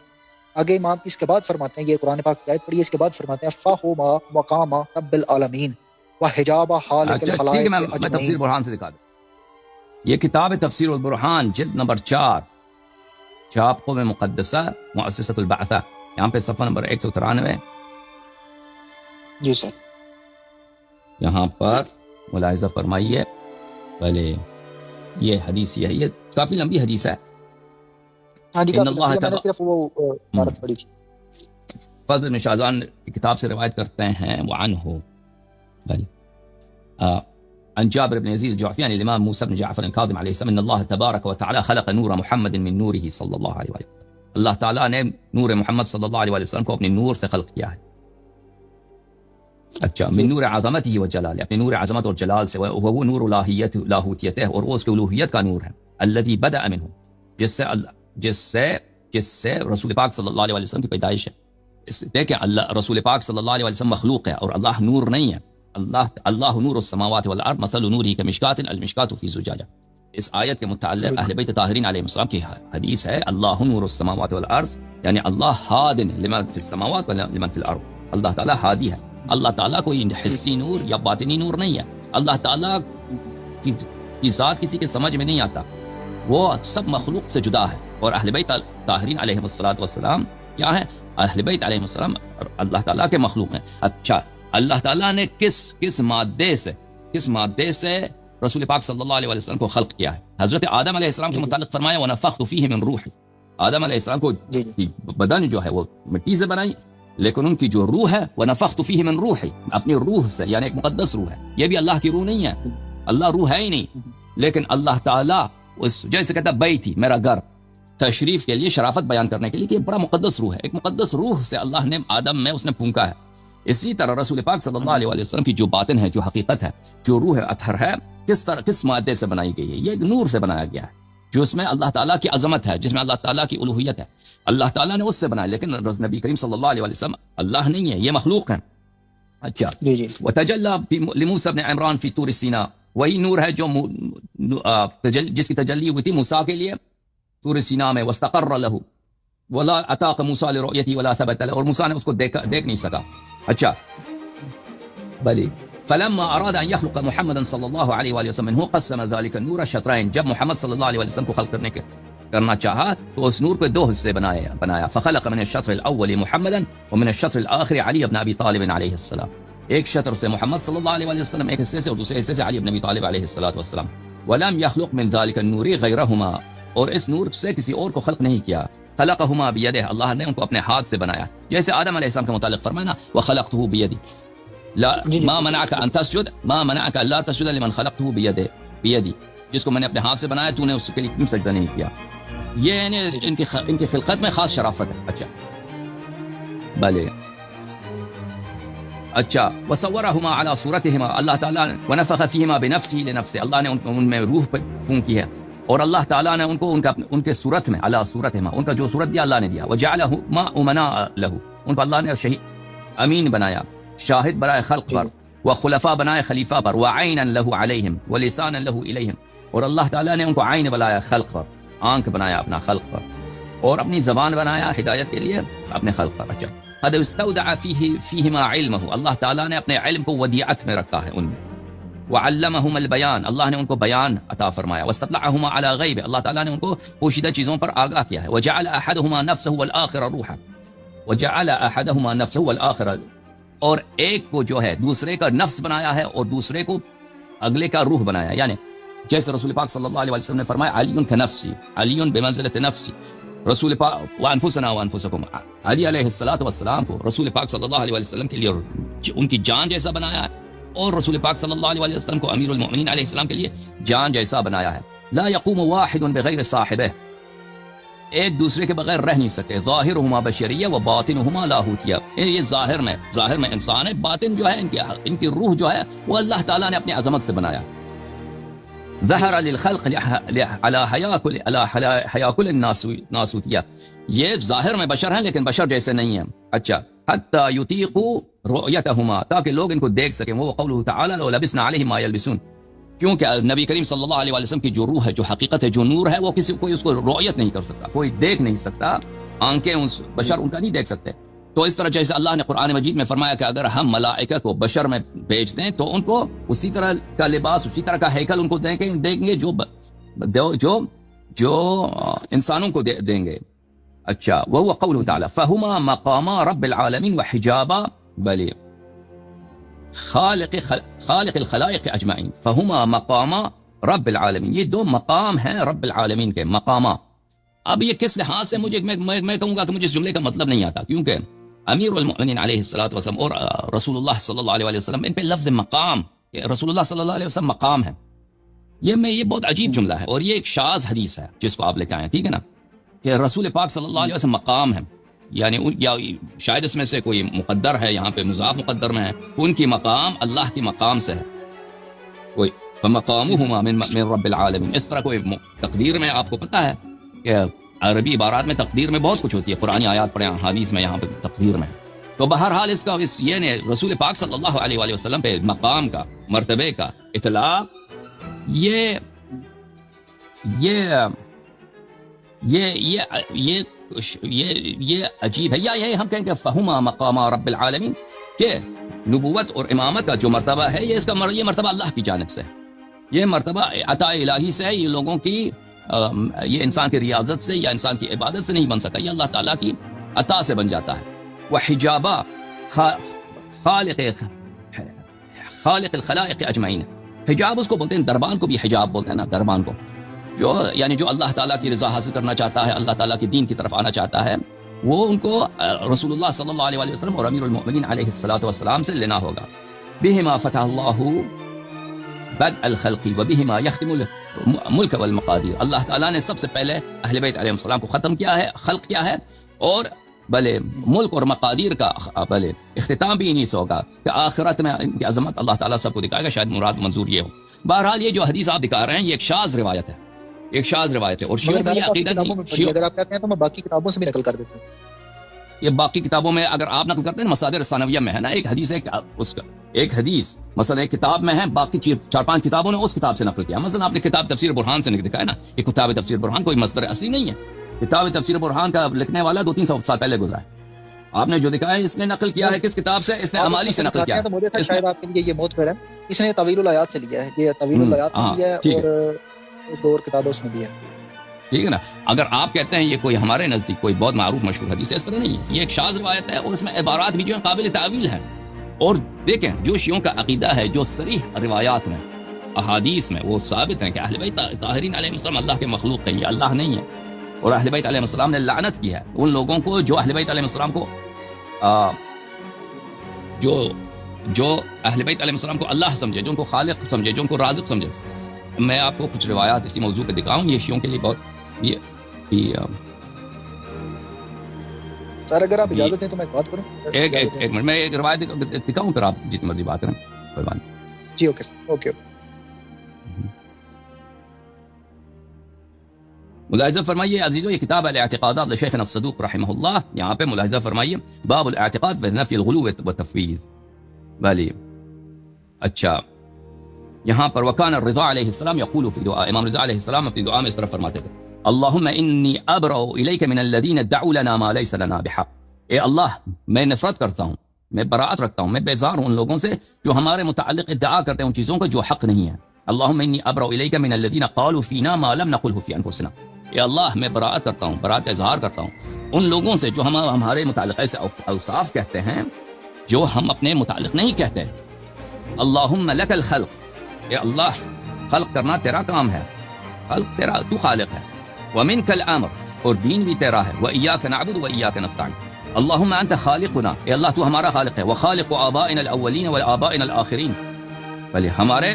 Speaker 1: آگے امام اس کے بعد فرماتے ہیں، یہ قرآن پاک کی آیت پڑھی، اس کے بعد فرماتے ہیں فہما مقام رب العالمین وحجاب خالق الخلائق
Speaker 2: اجمعین. میں تفسیر برہان سے دکھا دوں، یہ کتاب ہے تفسیر البرہان، جلد نمبر 4، چھاپ قوم مقدسہ مؤسسۃ البعثہ، یہاں پہ صفحہ نمبر 193.
Speaker 1: جی سر.
Speaker 2: یہاں پر ملاحظہ فرمائیے. بھلے یہ حدیث یہ کافی لمبی حدیث ہے. ان اللہ تعالی
Speaker 1: صرف وہ عبارت پڑھی تھی.
Speaker 2: فضل بن شاذان کی کتاب سے روایت کرتے ہیں وعنہ عن جابر بن يزيد الجعفي عن الامام موسى بن جعفر الكاظم عليه السلام ان الله تبارك وتعالى خلق نور محمد من نوره صلى الله عليه وسلم. اللہ تعالیٰ نے نور محمد صلی اللہ علیہ وسلم کو اپنے نور سے خلق کیا ہے. اچھا، من نور عظمته وجلاله، اپنے نور عظمت اور جلال سے، وہ نور لاہوتیته، اور وہ اس کی الوہیت کا نور ہے. الذي بدأ منه، جس سے رسول پاک صلی اللہ علیہ وسلم کی پیدائش ہے. دیکھیں اللہ رسول پاک صلی اللہ علیہ وسلم مخلوق ہے اور اللہ نور نہیں ہے. اللہ نور السماوات والارض مثل نوره كمشکاۃ المشکاۃ فی زجاجہ. اس آیت کے متعلق اہل بیت طاہرین علیہ السلام کی حدیث ہے، اللہ نور السماوات والارض، یعنی اللہ ہاد لمن فی السماوات ولمن فی الارض. اللہ تعالیٰ ہادی ہے. اللہ تعالیٰ کوئی حسی نور یا باطنی نور نہیں ہے. اللہ تعالیٰ کی ذات کسی کے سمجھ میں نہیں آتا، وہ سب مخلوق سے جدا ہے. اور اہل بیت طاہرین علیہ السلام کیا ہے؟ اہل بیت علیہ السلام اللہ تعالیٰ کے مخلوق ہیں. اچھا، اللہ تعالیٰ نے کس مادے سے رسول پاک صلی اللہ علیہ وسلم کو خلق کیا ہے؟ حضرت آدم علیہ السلام کے متعلق فرمایا وَنَفَخْتُ فِيهِ مِن رُوحِ. آدم علیہ السلام کو بدن جو ہے وہ مٹی سے بنائی، لیکن ان کی جو روح ہے وَنَفَخْتُ فِيهِ مِن رُوحِ، اپنی روح سے، یعنی ایک مقدس روح ہے. یہ بھی اللہ کی روح نہیں ہے، اللہ روح ہے ہی نہیں. لیکن اللہ تعالیٰ جیسے کہتا بیتی، میرا گھر، تشریف کے لیے، شرافت بیان کرنے کے لیے کہ یہ بڑا مقدس روح ہے. ایک مقدس روح سے اللہ نے آدم میں اس نے پھونکا ہے. اسی طرح رسول پاک صلی اللہ علیہ وسلم کی جو باطن ہے، جو حقیقت ہے، جو روح اطہر ہے، کس مادے سے بنائی گئی ہے؟ یہ ایک نور سے بنایا گیا ہے، جو اس میں اللہ تعالیٰ کی عظمت ہے، جس میں اللہ تعالیٰ کی الوہیت ہے. اللہ تعالیٰ نے اس سے بنایا، لیکن نبی کریم صلی اللہ علیہ وسلم اللہ نہیں ہے، یہ مخلوق ہے. اچھا، وتجلی لموسیٰ بن عمران فی طور سینا، وہی نور ہے جو جس کی تجلی ہوئی تھی موسیٰ کے لیے طور سینا میں. واستقر له ولا اتاق موسیٰ لرؤیته ولا ثبت له، اور موسیٰ نے اس کو دیکھ نہیں سکا. اچھا، بلی فلما اراد ان يخلق محمد صلی اللہ علیہ وآلہ وسلم منه قسم ذلك النور شطرين. جب محمد صلی اللہ علیہ وسلم کو خلق کرنا چاہا تو اس نور کو دو حصے بنایا. فخلق من الشطر الاول محمدا ومن الشطر الاخر علی بن ابی طالب علیہ السلام. ایک شطر سے محمد صلی اللہ علیہ وسلم ایک حصے سے، اور دوسرے حصے سے علی بن ابی طالب علیہ السلام. ولم يخلق من ذلك النور غیرهما، اور اس نور سے کسی اور کو خلق نہیں کیا. خلقهما بیدہ، اللہ نے ان کو اپنے ہاتھ سے بنایا. جیسے آدم علیہ السلام کے متعلق فرمانا وخلقته بیدی لا ما منعك ان تسجد ما منعك لا تسجد لمن خلقته بيده. بیدی، جس کو میں نے اپنے ہاتھ سے بنایا تو نے اس کے لیے کیوں سجدہ نہیں کیا. یہ یعنی ان کی خلقت میں خاص شرافت ہے. اچھا بھلے اچھا وصورہما علی صورتہما، اللہ تعالیٰ ونفخ فیہما بنفسہ لنفسہ، اللہ نے ان میں روح پھونکی کی ہے، اور اللہ تعالیٰ نے ان کو ان کے صورت میں علی صورتہما، ان کا جو صورت دیا اللہ نے دیا. وجعلہما امناء لہ، ان کو اللہ نے شہید امین بنایا، شاہد برائے خلق پر، وخلفاء بنائے خلیفہ پر، وعینا لہ علیہم ولسانا لہ الیہم، اور اللہ تعالیٰ نے ان کو عین بنایا خلق پر، آنکھ بنایا اپنا خلق پر، اور اپنی زبان بنایا ہدایت کے لیے اپنے خلق پر. اچھا قد استودع فیہما علمہ، اللہ تعالیٰ نے اپنے علم کو ودیعت میں رکھا ہے ان میں. وعلمہم البیان، اللہ نے ان کو بیان عطا فرمایا. واستطلعہما علی غیب، اللہ تعالیٰ نے ان کو پوشیدہ چیزوں پر آگاہ کیا ہے. وجعل احدہما نفسہ والآخر روحا، وجعل احدہما نفسہ والآخر، اور ایک کو جو ہے دوسرے کا نفس بنایا ہے اور دوسرے کو اگلے کا روح بنایا. یعنی جیسے رسول پاک صلی اللہ علیہ وسلم نے فرمایا علی کا نفسی، علی بمنزلۃ نفسی، رسول پاک وانفسنا وانفسکم، علی علیہ الصلوۃ والسلام کو رسول پاک صلی اللہ علیہ وسلم کے لیے ان کی جان جیسا بنایا ہے، اور رسول پاک صلی اللہ علیہ وسلم کو امیر المؤمنین علیہ السلام کے لیے جان جیسا بنایا ہے. لا یقوم واحد بغیر صاحبہ، ایک دوسرے کے بغیر رہ نہیں سکتے. ظاہرہما بشریہ و باطنہما لاہوتیہ، یہ ظاہر میں انسان ہے، باطن جو ہے ان کی روح جو ہے وہ اللہ تعالیٰ نے اپنی عظمت سے بنایا. ظہر للخلق علی حیا کل الناسوتیہ، یہ ظاہر میں بشر ہیں لیکن بشر جیسے نہیں ہیں. اچھا حتی یطیقوا رؤیتہما، تاکہ لوگ ان کو دیکھ سکیں. وہ قولہ تعالی لو لبسنا علیہم ما یلبسون، کیونکہ نبی کریم صلی اللہ علیہ وسلم کی جو روح ہے، جو حقیقت ہے، جو نور ہے، وہ کوئی اس کو رؤیت نہیں کر سکتا، کوئی دیکھ نہیں سکتا، آنکھیں بشر ان کا نہیں دیکھ سکتے. تو اس طرح جیسے اللہ نے قرآن مجید میں فرمایا کہ اگر ہم ملائکہ کو بشر میں بھیج دیں تو ان کو اسی طرح کا لباس، اسی طرح کا ہیکل ان کو دیں گے جو انسانوں کو دیں گے. اچھا وہو قولہ تعالی فہما مقاما رب العالمین وحجابا بلی خالق الخلائق اجمعین. فہما مقاما رب العالمین، یہ دو مقام ہیں رب العالمین کے مقامہ. اب یہ کس لحاظ سے میں کہوں گا کہ مجھے اس جملے کا مطلب نہیں آتا، کیونکہ امیر المؤمنین علیہ الصلوۃ والسلام اور رسول اللہ صلی اللہ علیہ وسلم، ان پہ لفظ مقام، رسول اللہ صلی اللہ علیہ وسلم مقام ہے، یہ بہت عجیب جملہ ہے، اور یہ ایک شاذ حدیث ہے جس کو آپ لے کے آئے، ٹھیک ہے نا، کہ رسول پاک صلی اللہ علیہ وسلم مقام ہے. یعنی یا شاید اس میں سے کوئی مقدر ہے، یہاں پہ مضاف مقدر میں ہے، ان کی مقام اللہ کی مقام سے ہے. کوئی فمقامہما من رب العالمین، اس طرح کوئی تقدیر میں آپ کو پتہ ہے کہ عربی عبارات میں تقدیر میں بہت کچھ ہوتی ہے، قرآنی آیات پڑھیں، حدیث میں، یہاں پہ تقدیر میں. تو بہرحال اس کا یہ نے رسول پاک صلی اللہ علیہ وآلہ وسلم پہ مقام کا، مرتبے کا اطلاق یہ عجیب ہے. یا یہ ہم کہیں کہ فہما مقام رب العالمین، کہ نبوت اور امامت کا جو مرتبہ ہے یہ مرتبہ اللہ کی جانب سے ہے، یہ مرتبہ عطا الہی سے ہے، یہ لوگوں کی یہ انسان کی ریاضت سے یا انسان کی عبادت سے نہیں بن سکتا، یہ اللہ تعالیٰ کی عطا سے بن جاتا ہے. وحجابا خالق الخلائق اجمعین، حجاب اس کو بولتے ہیں، دربان کو بھی حجاب بولتے ہیں نا، دربان کو، یعنی جو اللہ تعالیٰ کی رضا حاصل کرنا چاہتا ہے، اللہ تعالیٰ کے دین کی طرف آنا چاہتا ہے، وہ ان کو رسول اللہ صلی اللہ علیہ وسلم اور امیر المؤمنین علیہ الصلوۃ والسلام سے لینا ہوگا. بہما فتح اللہ بدء الخلق وبہما یختم الملک والمقادیر، اللہ تعالیٰ نے سب سے پہلے اہل بیت علیہ السلام کو ختم کیا ہے، خلق کیا ہے، اور بلے ملک اور مقادیر کا بلے اختتام بھی انہی سے ہوگا کہ آخرت میں ان کی عظمت اللہ تعالیٰ سب کو دکھائے گا. شاید مراد منظور یہ ہو. بہرحال یہ جو حدیث آپ دکھا رہے ہیں یہ ایک شاذ روایت ہے، ایک شاذ روایت ہے، اور شیعوں کی عقیدہ نہیں.
Speaker 1: اگر آپ کہتے ہیں تو میں باقی کتابوں سے بھی نقل کر دیتا ہوں.
Speaker 2: یہ باقی کتابوں میں اگر آپ نقل کرتے ہیں، مصادر ثانویہ میں ہے نا، ایک حدیث ہے اس کا، ایک حدیث مثلا ایک کتاب میں ہے، باقی 4-5 کتابوں نے اس کتاب سے نقل کیا. مثلا آپ نے کتاب تفسیر برہان سے دکھایا نا، یہ کتاب تفسیر برہان کوئی مصدر اصلی نہیں ہے. کتاب تفسیر برہان کا لکھنے والا 200-300 سال پہلے گزرا ہے. آپ نے جو دکھایا اس نے نقل کیا ہے کس کتاب سے؟ اس نے امالی سے نقل کیا ہے.
Speaker 1: تو مجھے شاید آپ کے لیے یہ معتبر ہے، اس نے طویل الآیات سے لیا ہے، یہ طویل الآیات سے لیا ہے، اور دو اور کتابوں سے دیا ہے.
Speaker 2: ٹھیک ہے نا. اگر آپ کہتے ہیں یہ کوئی ہمارے نزدیک کوئی بہت معروف مشہور حدیث ہے، اس طرح نہیں ہے، یہ ایک شاذ روایت ہے، اور اس میں عبارات بھی جو ہیں قابل تعویل ہیں. اور دیکھیں جو شیعوں کا عقیدہ ہے، جو صریح روایات میں، احادیث میں وہ ثابت ہیں کہ اہل بیت طاہرین علیہ السلام اللہ کے مخلوق ہیں، یہ اللہ نہیں ہے. اور اہل بیت علیہ السلام نے لعنت کی ہے ان لوگوں کو جو اہل بیت علیہ السلام کو جو اہل بیت علیہ السلام کو اللہ سمجھے، جو ان کو خالق سمجھے، جو ان کو رازق سمجھے، میں آپ کو کچھ روایات اسی موضوع پہ دکھاؤں، یہ شیعوں کے لیے بہت یہ
Speaker 1: سر اگر آپ اجازت دیں تو میں بات کروں؟
Speaker 2: ایک منٹ، میں ایک روایت دکھاؤں پھر آپ جتنی مرضی بات کریں، کوئی بات نہیں.
Speaker 1: جی اوکے اوکے.
Speaker 2: ملاحظہ فرمائیے عزیزو، یہ کتاب الاعتقادات لشیخنا الصدوق رحمہ اللہ، یہاں پہ ملاحظہ فرمائیے باب الاعتقاد بنفی الغلو والتفویض. بلی اچھا، یہاں پر وکان الرضا علیہ السلام یقول فی دعا، امام رضا علیہ السلام اپنی دعا میں اس طرح فرماتے تھے اللہم انی ابرأ الیک من الذین ادعوا لنا ما لیس لنا بحق. اے اللہ، میں نفرت کرتا ہوں، میں براءت رکھتا ہوں، میں بیزار ہوں ان لوگوں سے جو ہمارے متعلق ادعا کرتے ہیں ان چیزوں کو جو حق نہیں ہے. اللہم انی ابرأ الیک من الذین قالوا فینا ما لم نقلہ فی انفسنا. اے اللہ، میں براءت کرتا ہوں، براءت کا اظہار کرتا ہوں ان لوگوں سے جو ہمارے متعلق ایسے اوصاف کہتے ہیں جو ہم اپنے متعلق نہیں کہتے. اللہم لک الخلق، اے اللہ، خلق کرنا تیرا کام ہے، خلق تیرا، تو خالق ہے. ومنک الامر، اور دین بھی تیرا ہے. وإیاک نعبد وإیاک نستعین. اللہم انت خالقنا، اے اللہ تو ہمارا خالق ہے. وخالق آبائنا الاولین وآبائنا الآخرین، بلے ہمارے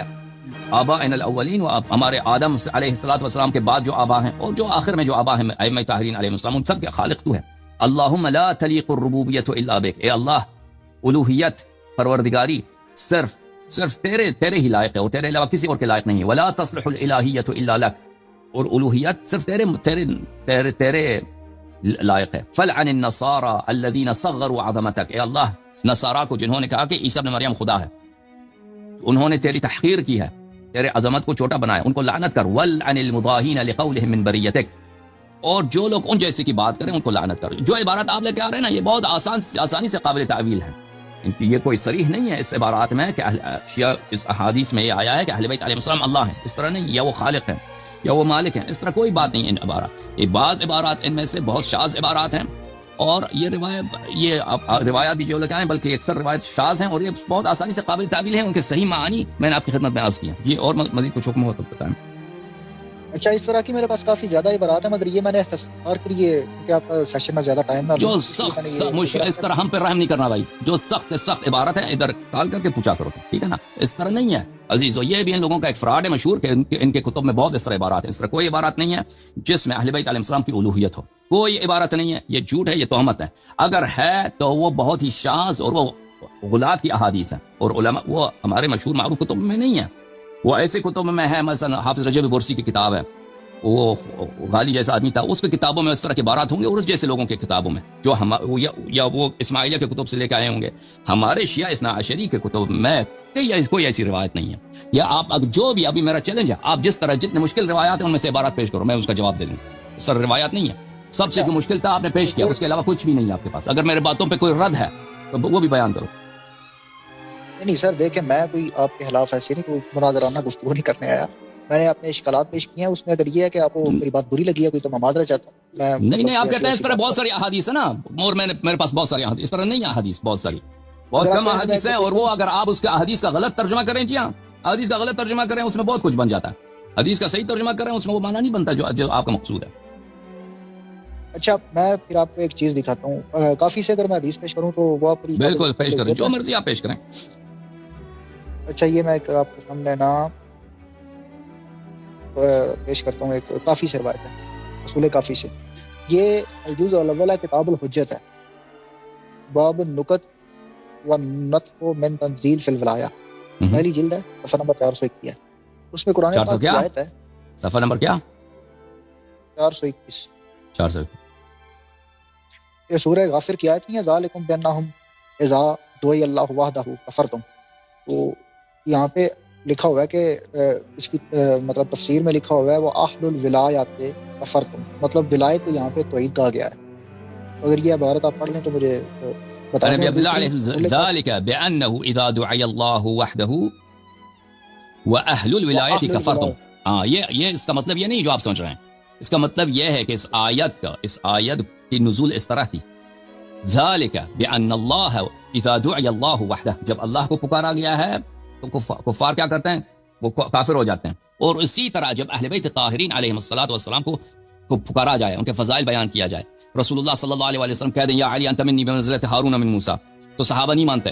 Speaker 2: آبائنا الاولین و ہمارے آدم علیہ السلام کے بعد جو آبا ہیں اور جو آخر میں جو آبا ہیں ائمہ طاہرین علیہ السلام، ان سب کے خالق تو ہے. اللہم لا تلیق الربوبیت الا بک، اے اللہ الوہیت، پروردگاری صرف تیرے ہی لائق ہے اور تیرے علاوہ کسی اور کے لائق نہیں. ولا تصلح الالہیت الا لک، اور الوہیت صرف تیرے لائق ہے. فلعن النصارى الذين صغروا عظمتك، اے اللہ نصارہ کو جنہوں نے کہا کہ عیسی ابن مریم خدا ہے، انہوں نے تیری تحقیر کی ہے، تیرے عظمت کو چھوٹا بنایا، ان کو لعنت کر. ولعن المضاہین لقولهم من بریتک، اور جو لوگ ان جیسے کی بات کریں ان کو لعنت کر. جو عبارات آپ لے کے آ رہے ہیں نا، یہ بہت آسانی سے قابل تعویل ہے. یہ کوئی صریح نہیں ہے اس عبارات میں کہ شیعہ اس احادیث میں یہ آیا ہے کہ اہل بیت علیہ السلام اللہ ہیں، اس طرح نہیں، یا وہ خالق ہیں یا وہ مالک ہیں، اس طرح کوئی بات نہیں ہے ان عبارات. یہ بعض عبارات ان میں سے بہت شاذ عبارات ہیں، اور یہ روایات بھی جو لگائیں ہیں بلکہ اکثر روایت شاذ ہیں، اور یہ بہت آسانی سے قابل تعویل ہیں. ان کے صحیح معانی میں نے آپ کی خدمت میں عرض کیا. جی اور مزید کچھ حکم ہو تو بتائیں.
Speaker 1: اچھا، اس طرح کی میرے پاس کافی زیادہ عبارات ہیں، مگر یہ میں نے اختصار کے لیے کیونکہ آپ کا سیشن میں زیادہ ٹائم نہ
Speaker 2: جو سخت مشکل، اس طرح ہم پہ رحم نہیں کرنا بھائی. جو سخت سے سخت عبارت ہے ادھر کال کر کے پوچھا کرو، ٹھیک ہے نا؟ اس طرح نہیں ہے عزیزو. یہ بھی ان لوگوں کا ایک فراڈ ہے مشہور کہ ان کے کتب میں بہت اس طرح عبارات ہیں. اس طرح کوئی عبارت نہیں ہے جس میں اہل بیت علیہ السلام کی الوہیت ہو. کوئی عبارت نہیں ہے، یہ جھوٹ ہے، یہ تہمت ہے. اگر ہے تو وہ بہت ہی شاذ اور وہ غلات کی احادیث ہیں، اور علماء وہ ہمارے مشہور معروف کتب میں نہیں ہے. وہ ایسے کتب میں ہے، مثلا حافظ رجب برسی کی کتاب ہے، وہ غالی جیسا آدمی تھا، اس کے کتابوں میں اس طرح کی عبارات ہوں گے، اور اس جیسے لوگوں کے کتابوں میں جو یا وہ اسماعیلیہ کے کتب سے لے کے آئے ہوں گے. ہمارے شیعہ اثنا عشری کے کتب میں کوئی ایسی روایت نہیں ہے. یا آپ جو بھی، ابھی میرا چیلنج ہے، آپ جس طرح جتنے مشکل روایات ہیں ان میں سے عبارات پیش کرو، میں اس کا جواب دے دوں. اس طرح روایات نہیں ہے. سب سے جو مشکل تھا آپ نے پیش کیا، اس کے علاوہ کچھ بھی نہیں ہے آپ کے پاس. اگر میرے باتوں پہ کوئی رد ہے تو وہ بھی بیان کرو.
Speaker 1: نہیں سر، دیکھیں میں کوئی آپ کے خلاف ایسے نہیں، کوئی مناظرانہ گفتگو نہیں کرنے آیا. میں نے اپنے اشکالات پیش کیے ہیں. اس میں اگر یہ ہے کہ آپ کو میری بات بری لگی ہے کوئی تو میں معذرت چاہتا ہوں.
Speaker 2: نہیں آپ کہتے ہیں اس طرح بہت ساری احادیث ہیں نا، اور میرے پاس بہت ساری احادیث، اس طرح نہیں ہے. احادیث بہت کم احادیث ہیں، اور وہ اگر آپ اس کا احادیث کا غلط ترجمہ کریں، جی ہاں، حدیث کا غلط ترجمہ کریں اس میں بہت کچھ بن جاتا ہے. حدیث کا صحیح ترجمہ کریں اس میں وہ معنی نہیں بنتا جو آپ کا مقصود ہے.
Speaker 1: اچھا، میں پھر آپ کو ایک چیز دکھاتا ہوں. کافی سے اگر میں حدیث پیش کروں تو وہ آپ
Speaker 2: بالکل پیش کریں، جو مرضی آپ پیش کریں.
Speaker 1: اچھا، یہ میں آپ کے سامنے نا پیش کرتا ہوں. ایک کافی سے روایت ہے، اصول کافی سے. یہ الجزء الاول کتاب الحجت ہے، باب النکت والنطق من تنزیل فی الولایہ، پہلی جلد ہے، صفحہ نمبر 421. اس میں قرآن پاک کی آیت ہے.
Speaker 2: صفحہ نمبر کیا؟
Speaker 1: 421.
Speaker 2: 400.
Speaker 1: یہ سورہ غافر کی آیت نہیں ہے، ذالکم بانہم اذا دعی اللہ وحدہ کفرتم. تو یہاں پہ لکھا ہوا ہے کہ اس کی مطلب تفسیر میں لکھا ہوا ہے وہ اہل الولایات کفرتم، مطلب ولایت کو یہاں پہ توحید کہا گیا ہے. اگر یہ عبارت آپ پڑھ لیں تو مجھے بتائیں.
Speaker 2: نبی عبداللہ علیہ السلام ذالک بانہ اذا دعی اللہ وحدہ واہل الولایت کفرتم. ہاں، یہ اس کا مطلب یہ نہیں جو آپ سمجھ رہے ہیں. اس کا مطلب یہ ہے کہ اس آیت کی نزول اس طرح تھی. ذالک بان اللہ اذا دعی اللہ وحدہ، جب اللہ کو پکارا گیا ہے تو کفار کیا کرتے ہیں؟ وہ کافر ہو جاتے ہیں. اور اسی طرح جب اہل بیت طاہرین علیہم الصلوۃ والسلام کو پکارا جائے، ان کے فضائل بیان کیا جائے، رسول اللہ صلی اللہ علیہ وسلم کہہ دیں یا علی انت منی بمنزلۃ ہارون من موسیٰ، تو صحابہ نہیں مانتے.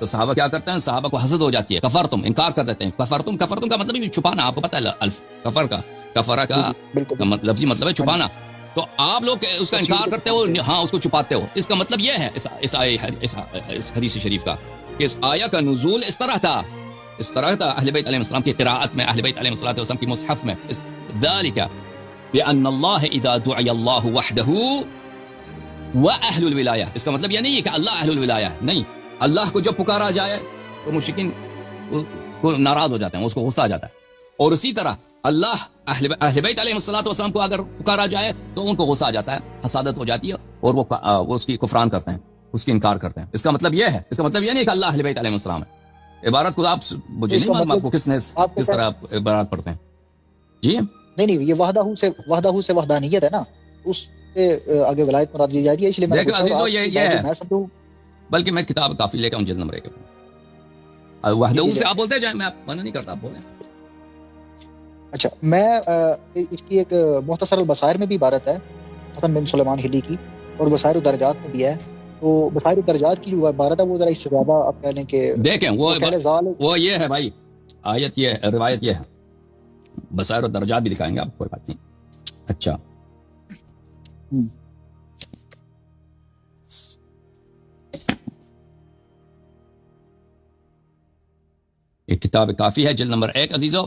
Speaker 2: تو صحابہ کیا کرتے ہیں؟ صحابہ کو حسد ہو جاتی ہے، کفر تم، انکار کر دیتے ہیں. کفر تم کا مطلب ہی چھپانا، آپ کو پتہ ہے الف کفر کا، کفرہ کا
Speaker 1: بالکل
Speaker 2: لفظی مطلب ہے چھپانا. تو آپ لوگ اس کا انکار کرتے ہو، ہاں اس کو چھپاتے ہو. اس کا مطلب یہ ہے اس حدیث شریف کا کہ اس آیہ کا نزول اس طرح تھا اہل بیت علیہ السلام کی قراءت میں، اہل بیت علیہ السلام کی مصحف میں. ذالک بأن اللہ اذا دعی اللہ وحدہ واہل الولایہ. اس کا مطلب یہ نہیں ہے کہ اللہ اہل الولایہ نہیں، اللہ کو جب پکارا جائے تو مشرکین کو ناراض ہو جاتے ہیں، اس کو غصہ آ جاتا ہے. اور اسی طرح اللہ اہل بیت علیہ السلام کو اگر پکارا جائے تو ان کو غصہ آ جاتا ہے، حسادت ہو جاتی ہے، اور وہ اس کی کفران کرتے ہیں، اس کی انکار کرتے ہیں. اس کا مطلب یہ ہے، اس کا مطلب یہ نہیں کہ اللہ اہل بیت علیہ السلام ہے. عبارت کو آپ مجھے نہیں معلوم آپ کو کس نے کس طرح عبارت پڑھتے ہیں. جی
Speaker 1: نہیں یہ وحدہ سے وحدانیت ہے نا، اس سے آگے ولایت مراد دی جاتی ہے. اس لیے میں
Speaker 2: دیکھو عزیزو یہ ہے،
Speaker 1: میں سمجھوں
Speaker 2: بلکہ میں کتاب کافی لے کے جلد نمبر 1 وحدہ سے آپ بولتے جائیں، میں منع نہیں کرتا، آپ بولیں.
Speaker 1: اچھا میں اس کی ایک مختصر البصائر میں بھی عبارت ہے حسن بن سلیمان ہلی کی، اور بصائر الدرجات میں بھی ہے. تو بصائر الدرجات کی جو عبارت ہے وہ ذرا اس سے زیادہ آپ کہہ لیں کہ
Speaker 2: دیکھیں وہ یہ ہے بھائی، آیت یہ ہے، روایت یہ ہے. بصائر الدرجات بھی دکھائیں گے آپ، کوئی بات نہیں. اچھا ایک کتاب کافی ہے، جلد نمبر 1 عزیزو،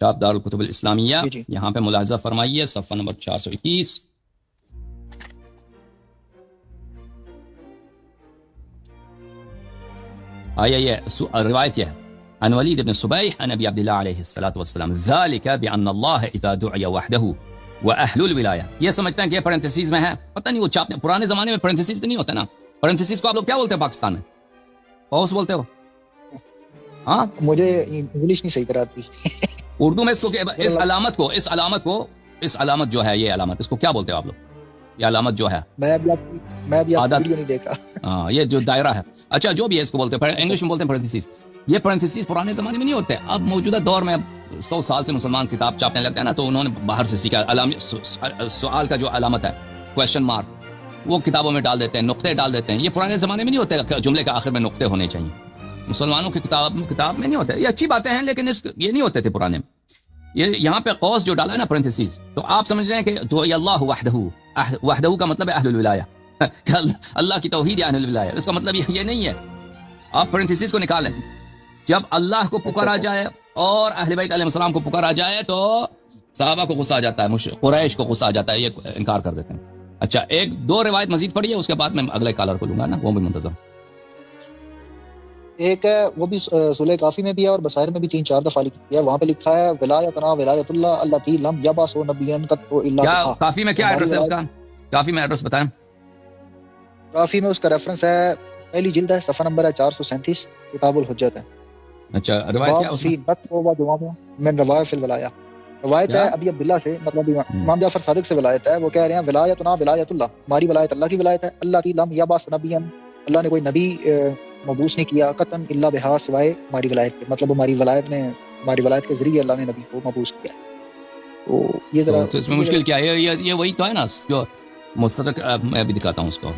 Speaker 2: چاپ دار الکتب الاسلامیہ.
Speaker 1: جی.
Speaker 2: یہاں پہ ملاحظہ فرمائیے صفحہ نمبر 421. روایت یہ ہے عن ولید بن صبیح عن ابی عبداللہ علیہ الصلوۃ والسلام ذالک بان اللہ اذا دعی وحدہ واہل الولایہ. یہ سمجھتے ہیں کہ یہ پرنتھیسز میں ہے، پتہ نہیں وہ چاپ پرانے زمانے میں پرنتھیسز نہیں ہوتے نا. پرنتھیسز کو آپ لوگ کیا بولتے ہیں پاکستان میں؟ پاؤس بولتے ہو؟ ہاں
Speaker 1: مجھے انگلش نہیں صحیح طرح آتی.
Speaker 2: اردو میں اس کو اس علامت جو ہے، یہ علامت اس کو کیا بولتے ہو آپ لوگ؟ یہ علامت جو ہے، میں بھی ویڈیو نہیں دیکھا. ہاں یہ جو دائرہ ہے، اچھا جو بھی ہے اس کو بولتے ہیں، انگلش میں بولتے ہیں پرنتھیسز. یہ پرنتھیسز پرانے زمانے میں نہیں ہوتے. اب موجودہ دور میں 100 سال سے مسلمان کتاب چھاپنے لگتے ہیں نا، تو انہوں نے باہر سے سیکھا. سوال کا جو علامت ہے، کویشچن مارک، وہ کتابوں میں ڈال دیتے ہیں، نقطے ڈال دیتے ہیں. یہ پرانے زمانے میں نہیں ہوتے، جملے کے آخر میں نقطے ہونے چاہیے. مسلمانوں کی کتاب میں نہیں ہوتے. یہ اچھی باتیں ہیں لیکن یہ نہیں ہوتے تھے پرانے میں. یہ یہاں پہ قوس جو ڈالا ہے نا پرنتھیسز، تو آپ سمجھ رہے ہیں کہ دعی اللہ وحدہ کا مطلب ہے اہل الولایہ، اللہ کی توحید یا اہل الولایہ. اس کا مطلب یہ نہیں ہے. آپ پرنتھیسز کو نکالیں. جب اللہ کو پکارا جائے اور اہل بیت علیہ السلام کو پکارا جائے تو صحابہ کو غصہ آ جاتا ہے، قریش کو غصہ آ جاتا ہے، یہ انکار کر دیتے ہیں. اچھا 1-2 روایت مزید پڑھی ہے، اس کے بعد میں اگلے کالر کو لوں گا نا، وہ بھی منتظر.
Speaker 1: ایک ہے وہ بھی سورہ کافی میں بھی ہے اور بصائر میں بھی 3-4 دفعہ لکھی ہے. وہاں پہ لکھا ہے ولایتنا ولایت اللہ التی لم یبعث نبیا قط الا بها.
Speaker 2: کافی میں کیا ایڈریس ہے اس کا؟ کافی میں ایڈریس بتائیں.
Speaker 1: کافی میں اس کا ریفرنس ہے، پہلی جلد ہے، صفحہ نمبر ہے 437، کتاب الحجت ہے.
Speaker 2: اچھا روایت کیا اس میں؟
Speaker 1: من روایت فی الولایہ. روایت ہے ابی عبداللہ سے، مطلب امام جعفر صادق سے ولایت ہے. وہ کہہ رہے ہیں ولایتنا ولایت اللہ، ہماری ولایت اللہ کی ولایت ہے. اللہ کی لم یبعث نبیا، اللہ نے کوئی نبی مبعوث نہیں کیا، قطن الا بہا، سوائے ہماری ولایت کے. مطلب ہماری ولایت کے ذریعے اللہ نے نبی کو مبعوث کیا. تو یہ ذرا
Speaker 2: تو اس میں مشکل کیا ہے؟ یہ وہی تو ہے نا جو مستدرک، میں بھی دکھاتا ہوں اس کو.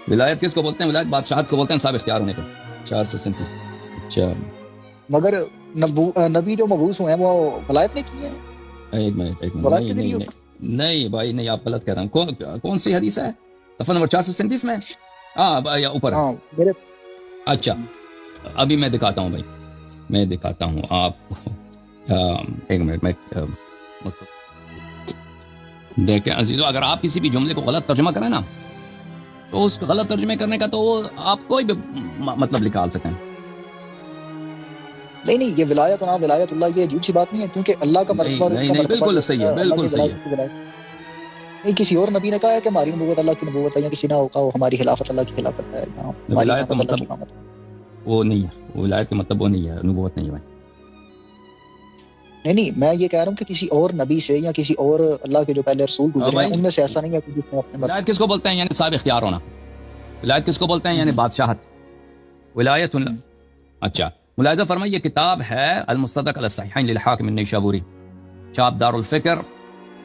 Speaker 2: ولایت کس کو بولتے ہیں؟ ولایت بادشاہت کو بولتے ہیں، صاحب اختیار ہونے کو. 437. اچھا
Speaker 1: مگر نبی جو مبعوث ہوئے ہیں وہ ولایت نے کی ہے.
Speaker 2: ایک منٹ نہیں بھائی نہیں، آپ غلط کہہ رہے ہیں. کون سی حدیث ہے؟ صفحہ نمبر 437 میں یا اوپر؟ اچھا ابھی میں دکھاتا ہوں بھائی، میں دکھاتا ہوں آپ کو. ایک منٹ میں دیکھیں عزیزو، اگر آپ کسی بھی جملے کو غلط ترجمہ کریں نا، تو اس غلط ترجمے کرنے کا تو آپ کوئی بھی مطلب نکال سکیں.
Speaker 1: نہیں یہ ولایت اور ولایت اللہ، یہ عجیب سی بات نہیں ہے، کیونکہ اللہ کا مرتبہ
Speaker 2: نہیں بالکل صحیح ہے، بالکل صحیح ہے.
Speaker 1: نہیں کسی اور نبی نے کہا ہے کہ ہماری نبوت اللہ کی نبوت ہے، یا کسی نے کہا وہ ہماری خلافت اللہ کی خلافت ہے.
Speaker 2: ولایت کا مطلب وہ نہیں ہے، ولایت کا مطلب وہ نہیں ہے، نبوت نہیں ہے.
Speaker 1: نہیں میں یہ کہہ رہا ہوں کہ کسی اور نبی سے یا کسی اور اللہ کے جو پہلے رسول گزرے ہیں ان میں سے ایسا نہیں ہے کہ جس نے اپنے
Speaker 2: ولایت کس کو بولتے ہیں؟ یعنی صاحب اختیار ہونا. ولایت کس کو بولتے ہیں؟ یعنی بادشاہت، ولایت. اچھا ملاحظہ فرمائیے، یہ کتاب ہے المستدرک علی الصحیحین للحاکم النیشابوری، چاپ دار الفکر،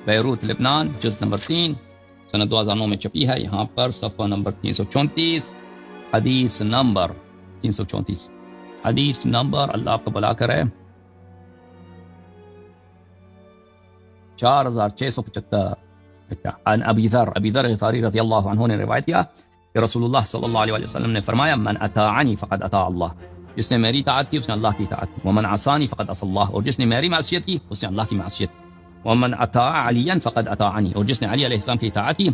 Speaker 2: بیروت لبنان، جلد نمبر 3، سنہ 2009 میں چھپی ہے. یہاں پر صفحہ نمبر 334 حدیث نمبر 334 حدیث نمبر اللہ آپ کو بلا کرے 4675 عن ابی ذر غفاری رضی اللہ عنہ نے روایت کیا کہ رسول اللہ صلی اللہ علیہ وسلم نے فرمایا من اطاعنی فقد اطاع اللہ، جس نے میری اطاعت کی اس نے اللہ کی اطاعت کی، ومن عصانی فقد عصى اللہ، اور جس نے میری معصیت کی اس نے اللہ کی معصیت کی، ومن اطاع علیا فقد اطاعنی، اور جس نے علی علیہ السلام کی اطاعت کی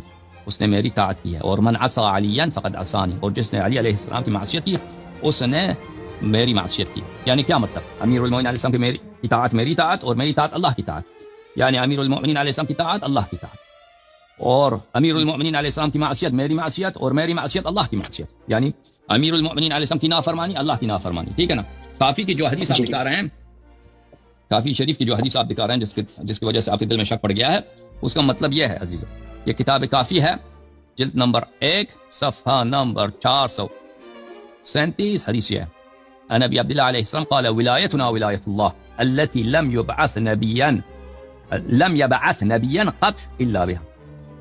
Speaker 2: اس نے میری اطاعت کی ہے، اور من عصى علیا فقد عصانی، اور جس نے علی علیہ السلام کی معصیت کی اس نے میری معصیت کی۔ یعنی کیا مطلب؟ امیر المومنین علیہ السلام کی میری اطاعت اور میری اطاعت اللہ کی اطاعت، یعنی امیر المومنین علیہ السلام کی اطاعت اللہ کی اطاعت، اور امیر المومنین علیہ السلام کی معصیت میری معصیت، اور میری معصیت اللہ کی معصیت، یعنی امیر المومنین علیہ السلام کی نافرمانی اللہ کی نافرمانی، ٹھیک ہے نا؟ کافی کی جو حدیث آپ دکھا رہے ہیں، کافی شریف کی جو حدیث آپ دکھا رہے ہیں جس کی وجہ سے آپ کے دل میں شک پڑ گیا ہے، اس کا مطلب یہ ہے عزیزو، یہ کتاب کافی ہے، جلد نمبر 1 صفحہ نمبر 437 حدیث یہ ہے، ان ابی عبداللہ علیہ السلام قال ولایتنا ولایت اللہ التي لم يبعث نبیا قط الا بها،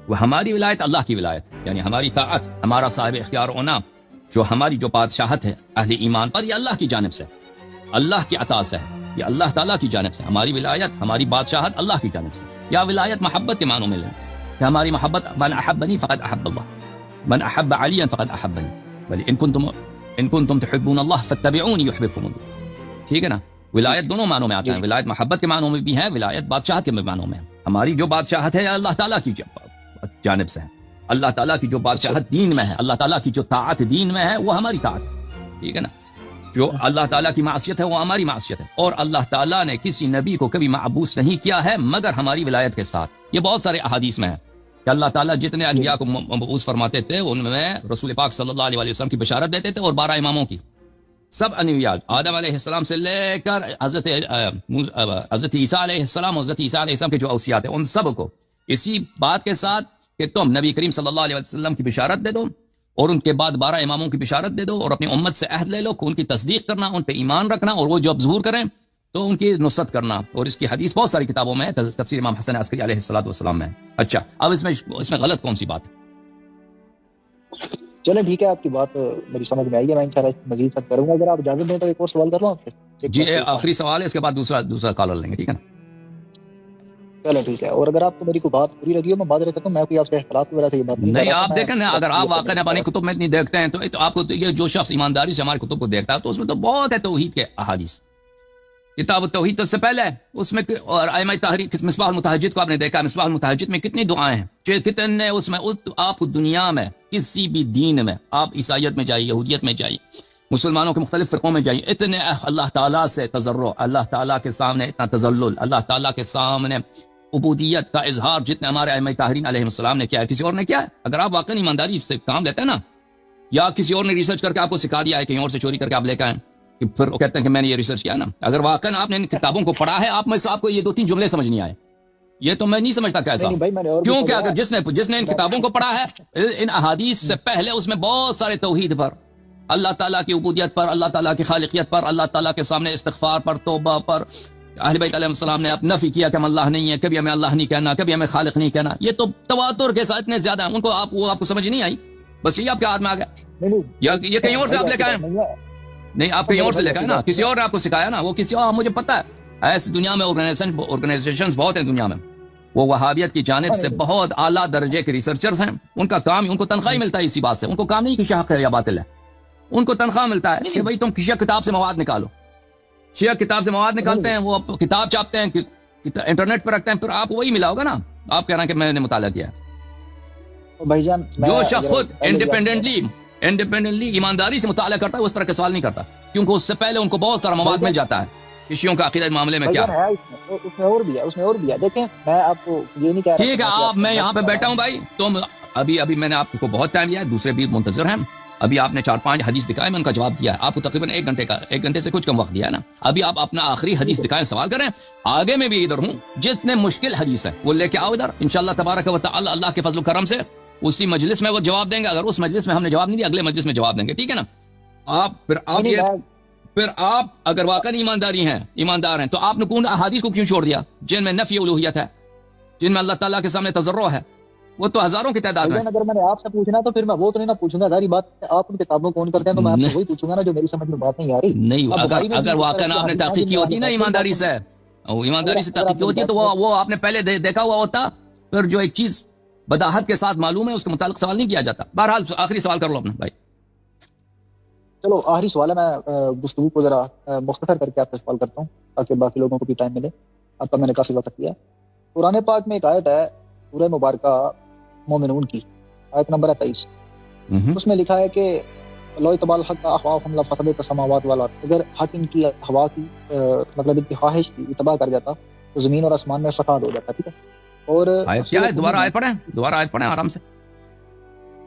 Speaker 2: وہ ہماری ولایت اللہ کی ولایت، یعنی ہماری طاعت، ہمارا صاحب اختیار ہونا، جو ہماری جو بادشاہت ہے اہل ایمان پر، یہ اللہ کی جانب سے، اللہ کی عطا سے، یہ اللہ تعالیٰ کی جانب سے، ہماری ولایت ہماری بادشاہت اللہ کی جانب سے، یا ولایت محبت کے معنوں میں لیں کہ ہماری محبت، من احبنی فقد احب اللہ، من احب علیا فقد احبنی، بل ان کنتم تحبون اللہ فاتبعونی یحببکم اللہ، ٹھیک ہے نا؟ ولایت دونوں معنوں میں آتا ہے، ولایت محبت کے معنوں میں بھی ہے، ولایت بادشاہت کے معنوں میں ہے، ہماری جو بادشاہت ہے اللہ تعالیٰ کی جانب سے ہے، اللہ تعالیٰ کی جو بادشاہت دین میں ہے، اللہ تعالیٰ کی جو طاعت دین میں ہے وہ ہماری طاعت ہے، ٹھیک ہے نا؟ جو اللہ تعالیٰ کی معصیت ہے وہ ہماری معصیت ہے، اور اللہ تعالیٰ نے کسی نبی کو کبھی معبوس نہیں کیا ہے مگر ہماری ولایت کے ساتھ، یہ بہت سارے احادیث میں ہے کہ اللہ تعالیٰ جتنے انبیاء کو مبعوث فرماتے تھے ان میں رسول پاک صلی اللہ علیہ وسلم کی بشارت دیتے تھے، اور 12 اماموں کی، سب انبیاء آدم علیہ السلام سے لے کر حضرت عیسیٰ علیہ السلام اور حضرت عیسیٰ علیہ السلام کے جو اوصیات ہیں ان سب کو اسی بات کے ساتھ کہ تم نبی کریم صلی اللہ علیہ وسلم کی بشارت دے دو، اور ان کے بعد 12 اماموں کی بشارت دے دو، اور اپنی امت سے عہد لے لو کہ ان کی تصدیق کرنا، ان پہ ایمان رکھنا، اور وہ جب ظہور کریں تو ان کی نصرت کرنا، اور اس کی حدیث بہت ساری کتابوں میں ہے، تفسیر امام حسن عسکری علیہ السلام میں ہے۔ اچھا، اب اس میں غلط کون سی بات ہے؟
Speaker 1: چلیں ٹھیک ہے، آپ کی بات میری سمجھ میں آئی ہے، میں انشاءاللہ مزید تک کروں گا، اگر آپ اجازت دیں تو ایک اور سوال کر لوں آپ سے؟
Speaker 2: جی آخری سوال ہے، اس کے بعد دوسرا کالر لیں گے، ٹھیک ہے نا؟
Speaker 1: چلیں ٹھیک ہے، اور اگر آپ کو میری کوئی بات پوری لگی ہو میں معذرت کرتا ہوں، میں کوئی آپ سے اختلاف کی وجہ سے یہ بات
Speaker 2: نہیں، آپ دیکھیں نا، اگر آپ واقعی اپنی کتب میں اتنی دیکھتے ہیں تو آپ کو یہ جو شخص ایمانداری سے ہماری کتب کو دیکھتا ہے تو اس میں تو بہت ہے توحید کے احادیث، کتاب التوحید تو سے پہلے اس میں، اور ائمہ تحریک مصباح المتہجد کو آپ نے دیکھا، مصباح المتہجد میں کتنی دعائیں ہیں، کتنے اس میں آپ دنیا میں کسی بھی دین میں، آپ عیسائیت میں جائیے، یہودیت میں جائیے، مسلمانوں کے مختلف فرقوں میں جائیے، اتنے اللہ تعالیٰ سے تضرع، اللہ تعالیٰ کے سامنے اتنا تذلل، اللہ تعالیٰ کے سامنے عبودیت کا اظہار جتنے ہمارے ائمہ طاہرین علیہ السلام نے کیا ہے، کسی اور نے کیا ہے؟ اگر آپ واقعی ایمانداری سے کام لیتے ہیں نا، یا کسی اور نے ریسرچ کر کے آپ کو سکھا دیا ہے، کہیں اور سے چوری کر کے آپ لے کے آئیں، کہ پھر وہ کہتے ہیں کہ میں نے یہ ریسرچ کیا نا، اگر واقعی آپ نے ان کتابوں کو پڑھا ہے، آپ میں سے آپ کو یہ 2-3 جملے سمجھ نہیں آئے، یہ تو میں نہیں سمجھتا کیسا، کیونکہ اگر جس نے ان کتابوں کو پڑھا ہے، ان احادیث سے پہلے اس میں بہت سارے توحید پر، اللہ تعالیٰ کی عبودیت پر، اللہ تعالیٰ کی خالقیت پر، اللہ تعالیٰ کے سامنے استغفار پر، توبہ پر، اہل بیت علیہ السلام نے اب نفی کیا کہ ہم اللہ نہیں ہے، کبھی ہمیں اللہ نہیں کہنا، کبھی ہمیں خالق نہیں کہنا، یہ تو تواتر کے ساتھ اتنے زیادہ ہیں، ان کو آپ کو سمجھ نہیں آئی، بس یہ آپ کے ہاتھ میں آ گیا، یہ کہیں اور سے آپ لے کے آئے، نہیں آپ کہیں اور سے لے کے آئے نا، کسی اور نے آپ کو سکھایا نا، وہ کسی اور، مجھے پتا ہے ایسی دنیا میں آرگنائزیشنز بہت ہیں دنیا میں، وہ وہابیت کی جانب سے بہت اعلیٰ درجے کے ریسرچرز ہیں، ان کا کام، ان کو تنخواہ ملتا ہے اسی بات سے، ان کو کام نہیں کہ حق ہے یا باطل ہے، ان کو تنخواہ ملتا ہے کہ بھائی تم شیعہ کتاب سے مواد نکالو، شیعہ کتاب سے مواد نکالتے ہیں، وہ کتاب چھاپتے ہیں، انٹرنیٹ پر رکھتے ہیں، پھر آپ کو وہی ملا ہوگا نا، آپ کہہ رہے ہیں کہ میں نے مطالعہ کیا ہے،
Speaker 1: بھائی جان
Speaker 2: جو شخص خود انڈیپینڈنٹلی ایمانداری سے مطالعہ کرتا ہے وہ اس طرح کے سوال نہیں کرتا، کیونکہ اس سے پہلے ان کو بہت سارا مواد مل جاتا ہے شیعوں کا عقیدہ معاملے میں کیا ہے،
Speaker 1: اس میں اور بھی ہے، دیکھیں میں آپ کو یہ نہیں کہہ رہا،
Speaker 2: ٹھیک ہے، آپ میں یہاں پہ بیٹھا ہوں بھائی، تم ابھی میں نے آپ کو بہت ٹائم دیا ہے، دوسرے بھی منتظر ہیں، ابھی آپ نے 4-5 حدیث دکھائے، میں ان کا جواب دیا ہے، آپ کو تقریباً 1 گھنٹے سے کچھ کم وقت دیا ہے نا، ابھی آپ اپنا آخری حدیث دکھائیں، سوال کریں، آگے میں بھی ادھر ہوں، جتنے مشکل حدیث ہیں وہ لے کے آؤ ادھر، انشاءاللہ تبارک و تعالی اللہ کے فضل و کرم سے اسی مجلس میں وہ جواب دیں گے، اگر اس مجلس میں ہم نے جواب نہیں دیا اگلے مجلس میں جواب دیں گے، ٹھیک ہے نا؟ پھر آپ اگر واقعی ایماندار ہیں تو آپ نے کون احادیث کو کیوں چھوڑ دیا جن میں نفی الوہیت ہے، جن میں اللہ تعالیٰ کے سامنے تضرع ہے، وہ تو ہزاروں کی تعداد میں.
Speaker 1: اگر میں نے آپ سے پوچھنا تو پھر میں وہ تو نہیں نہ پوچھوں گا. ظاہری بات ہے آپ ان کتابوں کو کون کرتے ہیں تو میں آپ سے وہی پوچھوں گا نا جو میری سمجھ میں بات نہیں آ رہی.
Speaker 2: نہیں, اگر واقعا آپ نے تحقیق کی ہوتی نا ایمانداری سے, ایمانداری سے تحقیق کی ہوتی ہے تو وہ آپ نے پہلے دیکھا ہوا ہوتا. پھر جو ایک چیز بداحت کے ساتھ معلوم ہے اس کے متعلق سوال نہیں کیا جاتا. بہرحال آخری سوال کر لو اپنا بھائی.
Speaker 1: چلو آخری سوال ہے, میں گفتگو کو ذرا مختصر کر کے آپ سے سوال کرتا ہوں تاکہ باقی لوگوں کو بھی ٹائم ملے. اب تک میں نے کافی وقت کیا. قرآن پاک میں ایک آیت ہے سورہ مبارکہ مومنون کی, آیت نمبر 23. اس میں لکھا ہے کہ لو اتبع الحق اخواهم لفسدت السماوات والارض. اگر حق ان کی ہوا کی مطلب ان کی خواہش کی اتباع کر جاتا تو زمین اور آسمان میں فساد ہو جاتا. ٹھیک ہے, اور
Speaker 2: آیت کیا ہے؟ دوبارہ آیت پڑھیں آرام سے.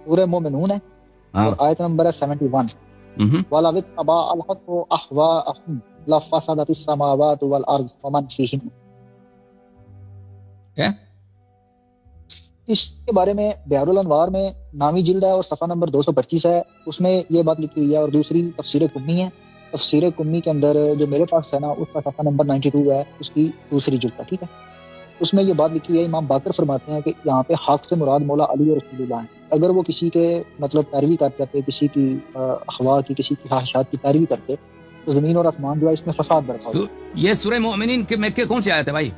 Speaker 1: سورہ مومنون ہے اور آیت نمبر ہے 71. وَلَوِ اتَّبَعَ الْحَقُّ أَهْوَاءَهُمْ لَفَسَدَتِ السَّمَاوَاتُ وَالْأَرْضُ وَمَنْ فِيهِنَّ.
Speaker 2: کیا
Speaker 1: اس کے بارے میں بحر الانوار میں 9ویں جلد ہے اور صفحہ نمبر 225 ہے. اس میں یہ بات لکھی ہوئی ہے. اور دوسری تفسیر کمی ہے. تفسیر کمی کے اندر جو میرے پاس ہے نا اس کا صفحہ نمبر 92 ہے, اس کی دوسری جلد ہے. ٹھیک ہے, اس میں یہ بات لکھی ہوئی ہے. امام باقر فرماتے ہیں کہ یہاں پہ حق سے مراد مولا علی اور رسول اللہ ہیں. اگر وہ کسی کے مطلب پیروی کرتے تھے, کسی کی ہوا کی, کسی کی خواہشات کی پیروی کرتے تو زمین اور آسمان جو ہے اس میں فساد برپا ہو.
Speaker 2: یہ سورہ مومنین کے میں کون سی آیت ہے بھائی؟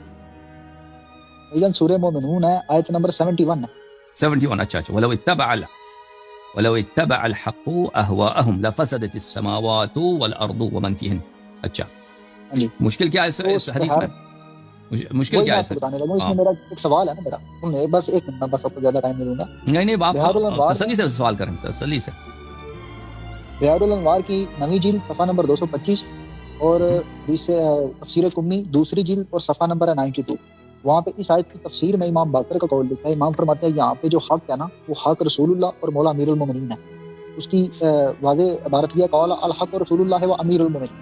Speaker 1: سورہ مومنون ہے, آیت نمبر 71 ہے.
Speaker 2: 71. اچھا ولو اتبع الحق اهواءهم لفسدت السماوات والارض ومن فيهن. اچھا مشکل کیا ہے اس حدیث میں؟ مشکل کیا ہے سر؟
Speaker 1: اس میں میرا ایک سوال ہے نا میرا, بس ایک منٹ, بس آپ کو زیادہ ٹائم نہیں دوں گا.
Speaker 2: نہیں آپ تسلی سے سوال کریں, تسلی سے.
Speaker 1: بحر الانوار کی 9ویں جلد صفحہ نمبر 225 اور تفسیر کمی دوسری جلد اور صفحہ نمبر ہے 92. وہاں پہ اس آیت کی تفسیر میں امام باقر کا قول لکھا ہے. امام فرماتے ہیں یہاں پہ جو حق ہے نا وہ حق رسول اللہ اور مولا امیر المومنین ہے. اس کی واضح عبارت یہ قال الحق رسول اللہ و امیر المومنین.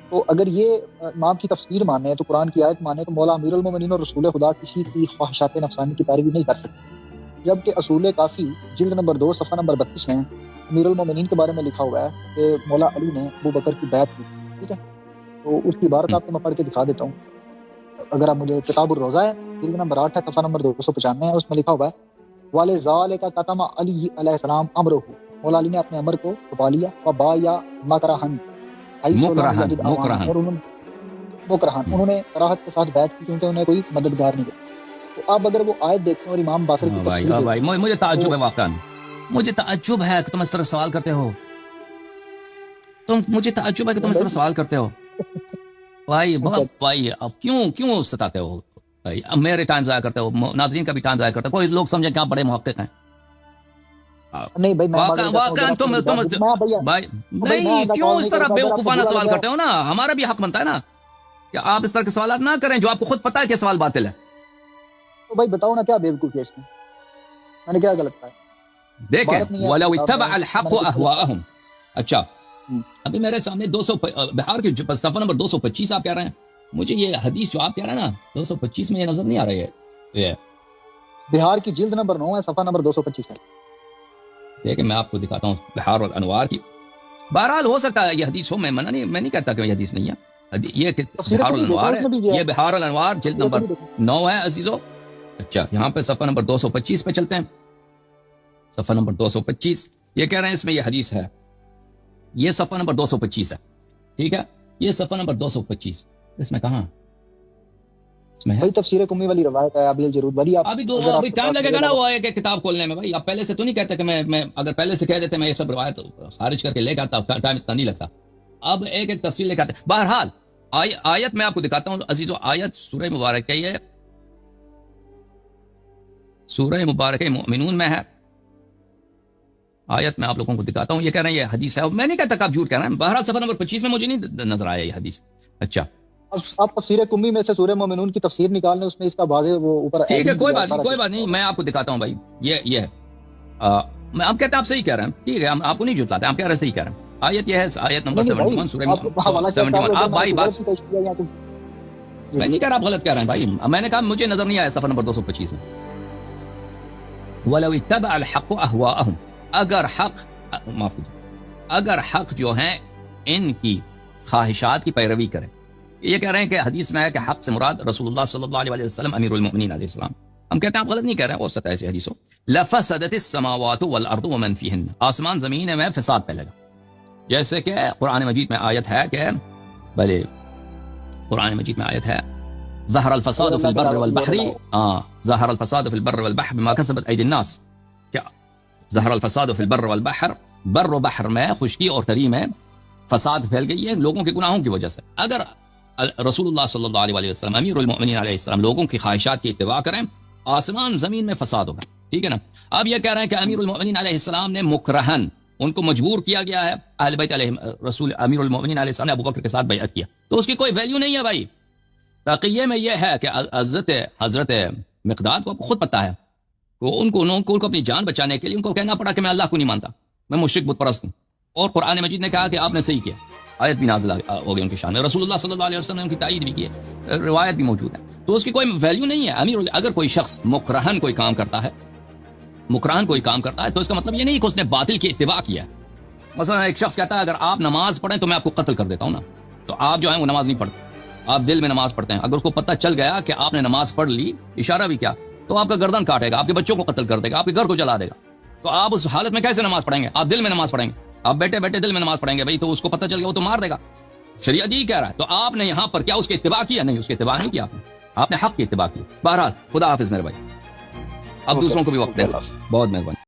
Speaker 1: تو اگر یہ امام کی تفسیر مانے تو قرآن کی آیت مانے تو مولا امیر المومنین اور رسول خدا کسی کی خواہشات نفسانی کی پیروی نہیں کر سکتے. جبکہ اصول کافی جلد نمبر 2 صفحہ نمبر 32 میں امیر المومنین کے بارے میں لکھا ہوا ہے کہ مولا علی نے ابو بکر کی بیعت کی. ٹھیک ہے, تو اس کی عبارت آپ کو میں پڑھ کے دکھا دیتا ہوں. اگر آپ مجھے کتاب الروضہ ہے جلد نمبر 8 ہے صفحہ نمبر 295 ہے, اس میں لکھا ہوا ہے وَلِذَالِكَ كَتَمَ عَلِيٌّ علیہ السلام امرہ. مولا علی نے اپنے امر کو چھپا لیا. وَبَايَعَ مَكْرَهًا مکرہن, انہوں نے کراہت کے ساتھ بیعت کی کیونکہ انہیں کوئی مددگار نہیں تھا. تو اب اگر وہ آیت دیکھیں اور امام باقر کی تفسیر
Speaker 2: بھائی مجھے تعجب ہے, واقعا مجھے تعجب ہے کہ تم اس طرح سوال کرتے ہو. مجھے تعجب ہے کہ تم اس طرح سوال کرتے ہو بھائی. بہت بھائی, اب کیوں ستاتے ہو بھائی؟ اب میرے ٹائم ضائع کرتے ہو, ناظرین کا بھی ٹائم ضائع کرتے ہو. کوئی لوگ سمجھیں کہ آپ بڑے محقق ہیں.
Speaker 1: نہیں بھائی,
Speaker 2: واقعا تم بھائی نہیں, کیوں اس طرح بیوقوفانہ سوال کرتے ہو نا؟ ہمارا بھی حق بنتا ہے نا کہ آپ اس طرح کے سوالات نہ کریں جو آپ کو خود پتا ہے کہ سوال باطل ہے.
Speaker 1: تو بھائی بتاؤ نا کیا بیوقوفی ہے اس میں نے کیا غلط کہا؟
Speaker 2: دیکھیں وَلَوْ اتَّبَعَ الْحَقُّ أَهْوَاءَهُمْ. اچھا ابھی میرے سامنے 200 بہار کے صفحہ نمبر 225 آپ کہہ رہے ہیں. مجھے یہ حدیث جو آپ کہہ رہے ہیں نا 225 میں یہ نظر نہیں آ رہی ہے.
Speaker 1: بہار کی جلد نمبر 9 ہے, صفحہ نمبر 225 ہے.
Speaker 2: دیکھیں میں آپ کو دکھاتا ہوں بہار الانوار کی. بہرحال ہو سکتا ہے یہ حدیث ہو, میں نہیں کہتا کہ یہ حدیث نہیں ہے. یہ بہار الانوار ہے, یہ بہار الانوار جلد نمبر 9 ہے عزیزو. اچھا یہاں پہ صفحہ نمبر 225 پہ چلتے ہیں. صفحہ نمبر 225 یہ کہہ رہے ہیں اس میں یہ حدیث ہے. یہ صفحہ نمبر 225 ہے, ٹھیک ہے, یہ صفحہ نمبر 225 اس میں کہاں اس میں ہے
Speaker 1: تفسیر کمی والی روایت ہے. ابھی الجرود والی
Speaker 2: ابھی ٹائم لگے گا نا وہ ایک کتاب کھولنے میں. بھائی آپ پہلے سے تو نہیں کہتے کہ میں اگر پہلے سے کہہ دیتے میں یہ سب روایت خارج کر کے لے کے آتا, ٹائم اتنا نہیں لگتا. اب ایک تفصیل لے کے آتے. بہرحال آیت میں آپ کو دکھاتا ہوں عزیزو. آیت سورہ مبارکہ یہ سورہ مبارکہ مومنون میں ہے. آیت میں آپ لوگوں کو دکھاتا ہوں. یہ کہہ رہے ہیں یہ حدیث ہے, میں نہیں کہتا کہ آپ جھوٹ کہہ رہے ہیں. بہرحال صفحہ نمبر 25 میں مجھے نہیں نظر آیا یہ حدیث. اچھا
Speaker 1: آپ تفسیر کمی میں سے سورہ مومنون کی تفسیر نکال لیں, اس میں اس کا واضح وہ اوپر.
Speaker 2: ٹھیک ہے کوئی بات نہیں, میں آپ کو دکھاتا ہوں بھائی. یہ ہے میں آپ کہتے ہیں آپ صحیح کہہ رہے ہیں, ٹھیک ہے, ہم آپ کو نہیں جھٹلاتے, آپ کہہ رہے ہیں صحیح کہہ رہے ہیں. آیت یہ ہے آیت نمبر 71 سورہ 71. آپ بھائی بات میں نہیں کہہ رہا آپ غلط کہہ رہے ہیں بھائی. میں نے کہا مجھے نظر نہیں آیا صفحہ نمبر 225 میں. وَلَوْ اتَّبَعَ الْحَقُّ أَهْوَاءَهُمْ, اگر حق جو ہیں ان کی خواہشات کی پیروی کریں. یہ کہہ رہے ہیں کہ حدیث میں ہے کہ حق سے مراد رسول اللہ صلی اللہ علیہ وسلم امیر المؤمنین علیہ السلام. ہم کہتے ہیں آپ غلط نہیں کہہ رہے ہیں، ہو سکتا ہے ایسی حدیث ہو. لفسدت السماوات والارض ومن فیہن، آسمان زمین میں فساد پھیلے گا. جیسے کہ قرآن مجید میں آیت ہے کہ بھلے قرآن مجید میں آیت ہے ظہر الفساد فی البر والبحر، ظہر الفساد فی البر والبحر بما کسبت ایدی الناس. کیا ظہر الفساد فی البر والبحر، بر و بحر میں، خشکی اور تری میں فساد پھیل گئی ہے لوگوں کے گناہوں کی وجہ سے. اگر رسول اللہ صلی اللہ علیہ وسلم امیر المؤمنین علیہ السلام لوگوں کی خواہشات کی اتباع کریں، آسمان زمین میں فساد ہوگا. ٹھیک ہے نا. اب یہ کہہ رہے ہیں کہ امیر المؤمنین علیہ السلام نے مکرہن، ان کو مجبور کیا گیا ہے، اہل بیت علیہ رسول امیر المؤمنین علیہ السلام نے ابوبکر کے ساتھ بیعت کیا، تو اس کی کوئی ویلیو نہیں ہے بھائی. تقیہ میں یہ ہے کہ حضرت مقداد کو خود پتہ ہے، وہ ان کو اپنی جان بچانے کے لیے ان کو کہنا پڑا کہ میں اللہ کو نہیں مانتا، میں مشرک بت پرست ہوں. اور قرآن مجید نے کہا کہ آپ نے صحیح کیا، آیت بھی نازل ہو گئی ان کی شان میں، رسول اللہ صلی اللہ علیہ وسلم نے ان کی تائید بھی کی ہے، روایت بھی موجود ہے. تو اس کی کوئی ویلیو نہیں ہے. اگر کوئی شخص مکرہن کوئی کام کرتا ہے، تو اس کا مطلب یہ نہیں کہ اس نے باطل کی اتباع کیا ہے. مثلا ایک شخص کہتا ہے اگر آپ نماز پڑھیں تو میں آپ کو قتل کر دیتا ہوں نا، تو آپ جو ہیں وہ نماز نہیں پڑھتے، آپ دل میں نماز پڑھتے ہیں. اگر اس کو پتہ چل گیا کہ آپ نے نماز پڑھ لی، اشارہ بھی کیا، تو آپ کا گردن کاٹے گا، آپ کے بچوں کو قتل کر دے گا، آپ کے گھر کو جلا دے گا. تو آپ اس حالت میں کیسے نماز پڑھیں گے؟ آپ دل میں نماز پڑھیں گے، آپ بیٹھے بیٹھے دل میں نماز پڑھیں گے بھائی، تو اس کو پتہ چل گیا وہ تو مار دے گا. شریعت یہی کہہ رہا ہے. تو آپ نے یہاں پر کیا اس کی اتباع کیا؟ نہیں، اس کی اتباع نہیں کیا آپ نے حق کی اتباع کی. بہرحال خدا حافظ میرے بھائی، اب دوسروں کو بھی وقت دے. بہت مہربانی.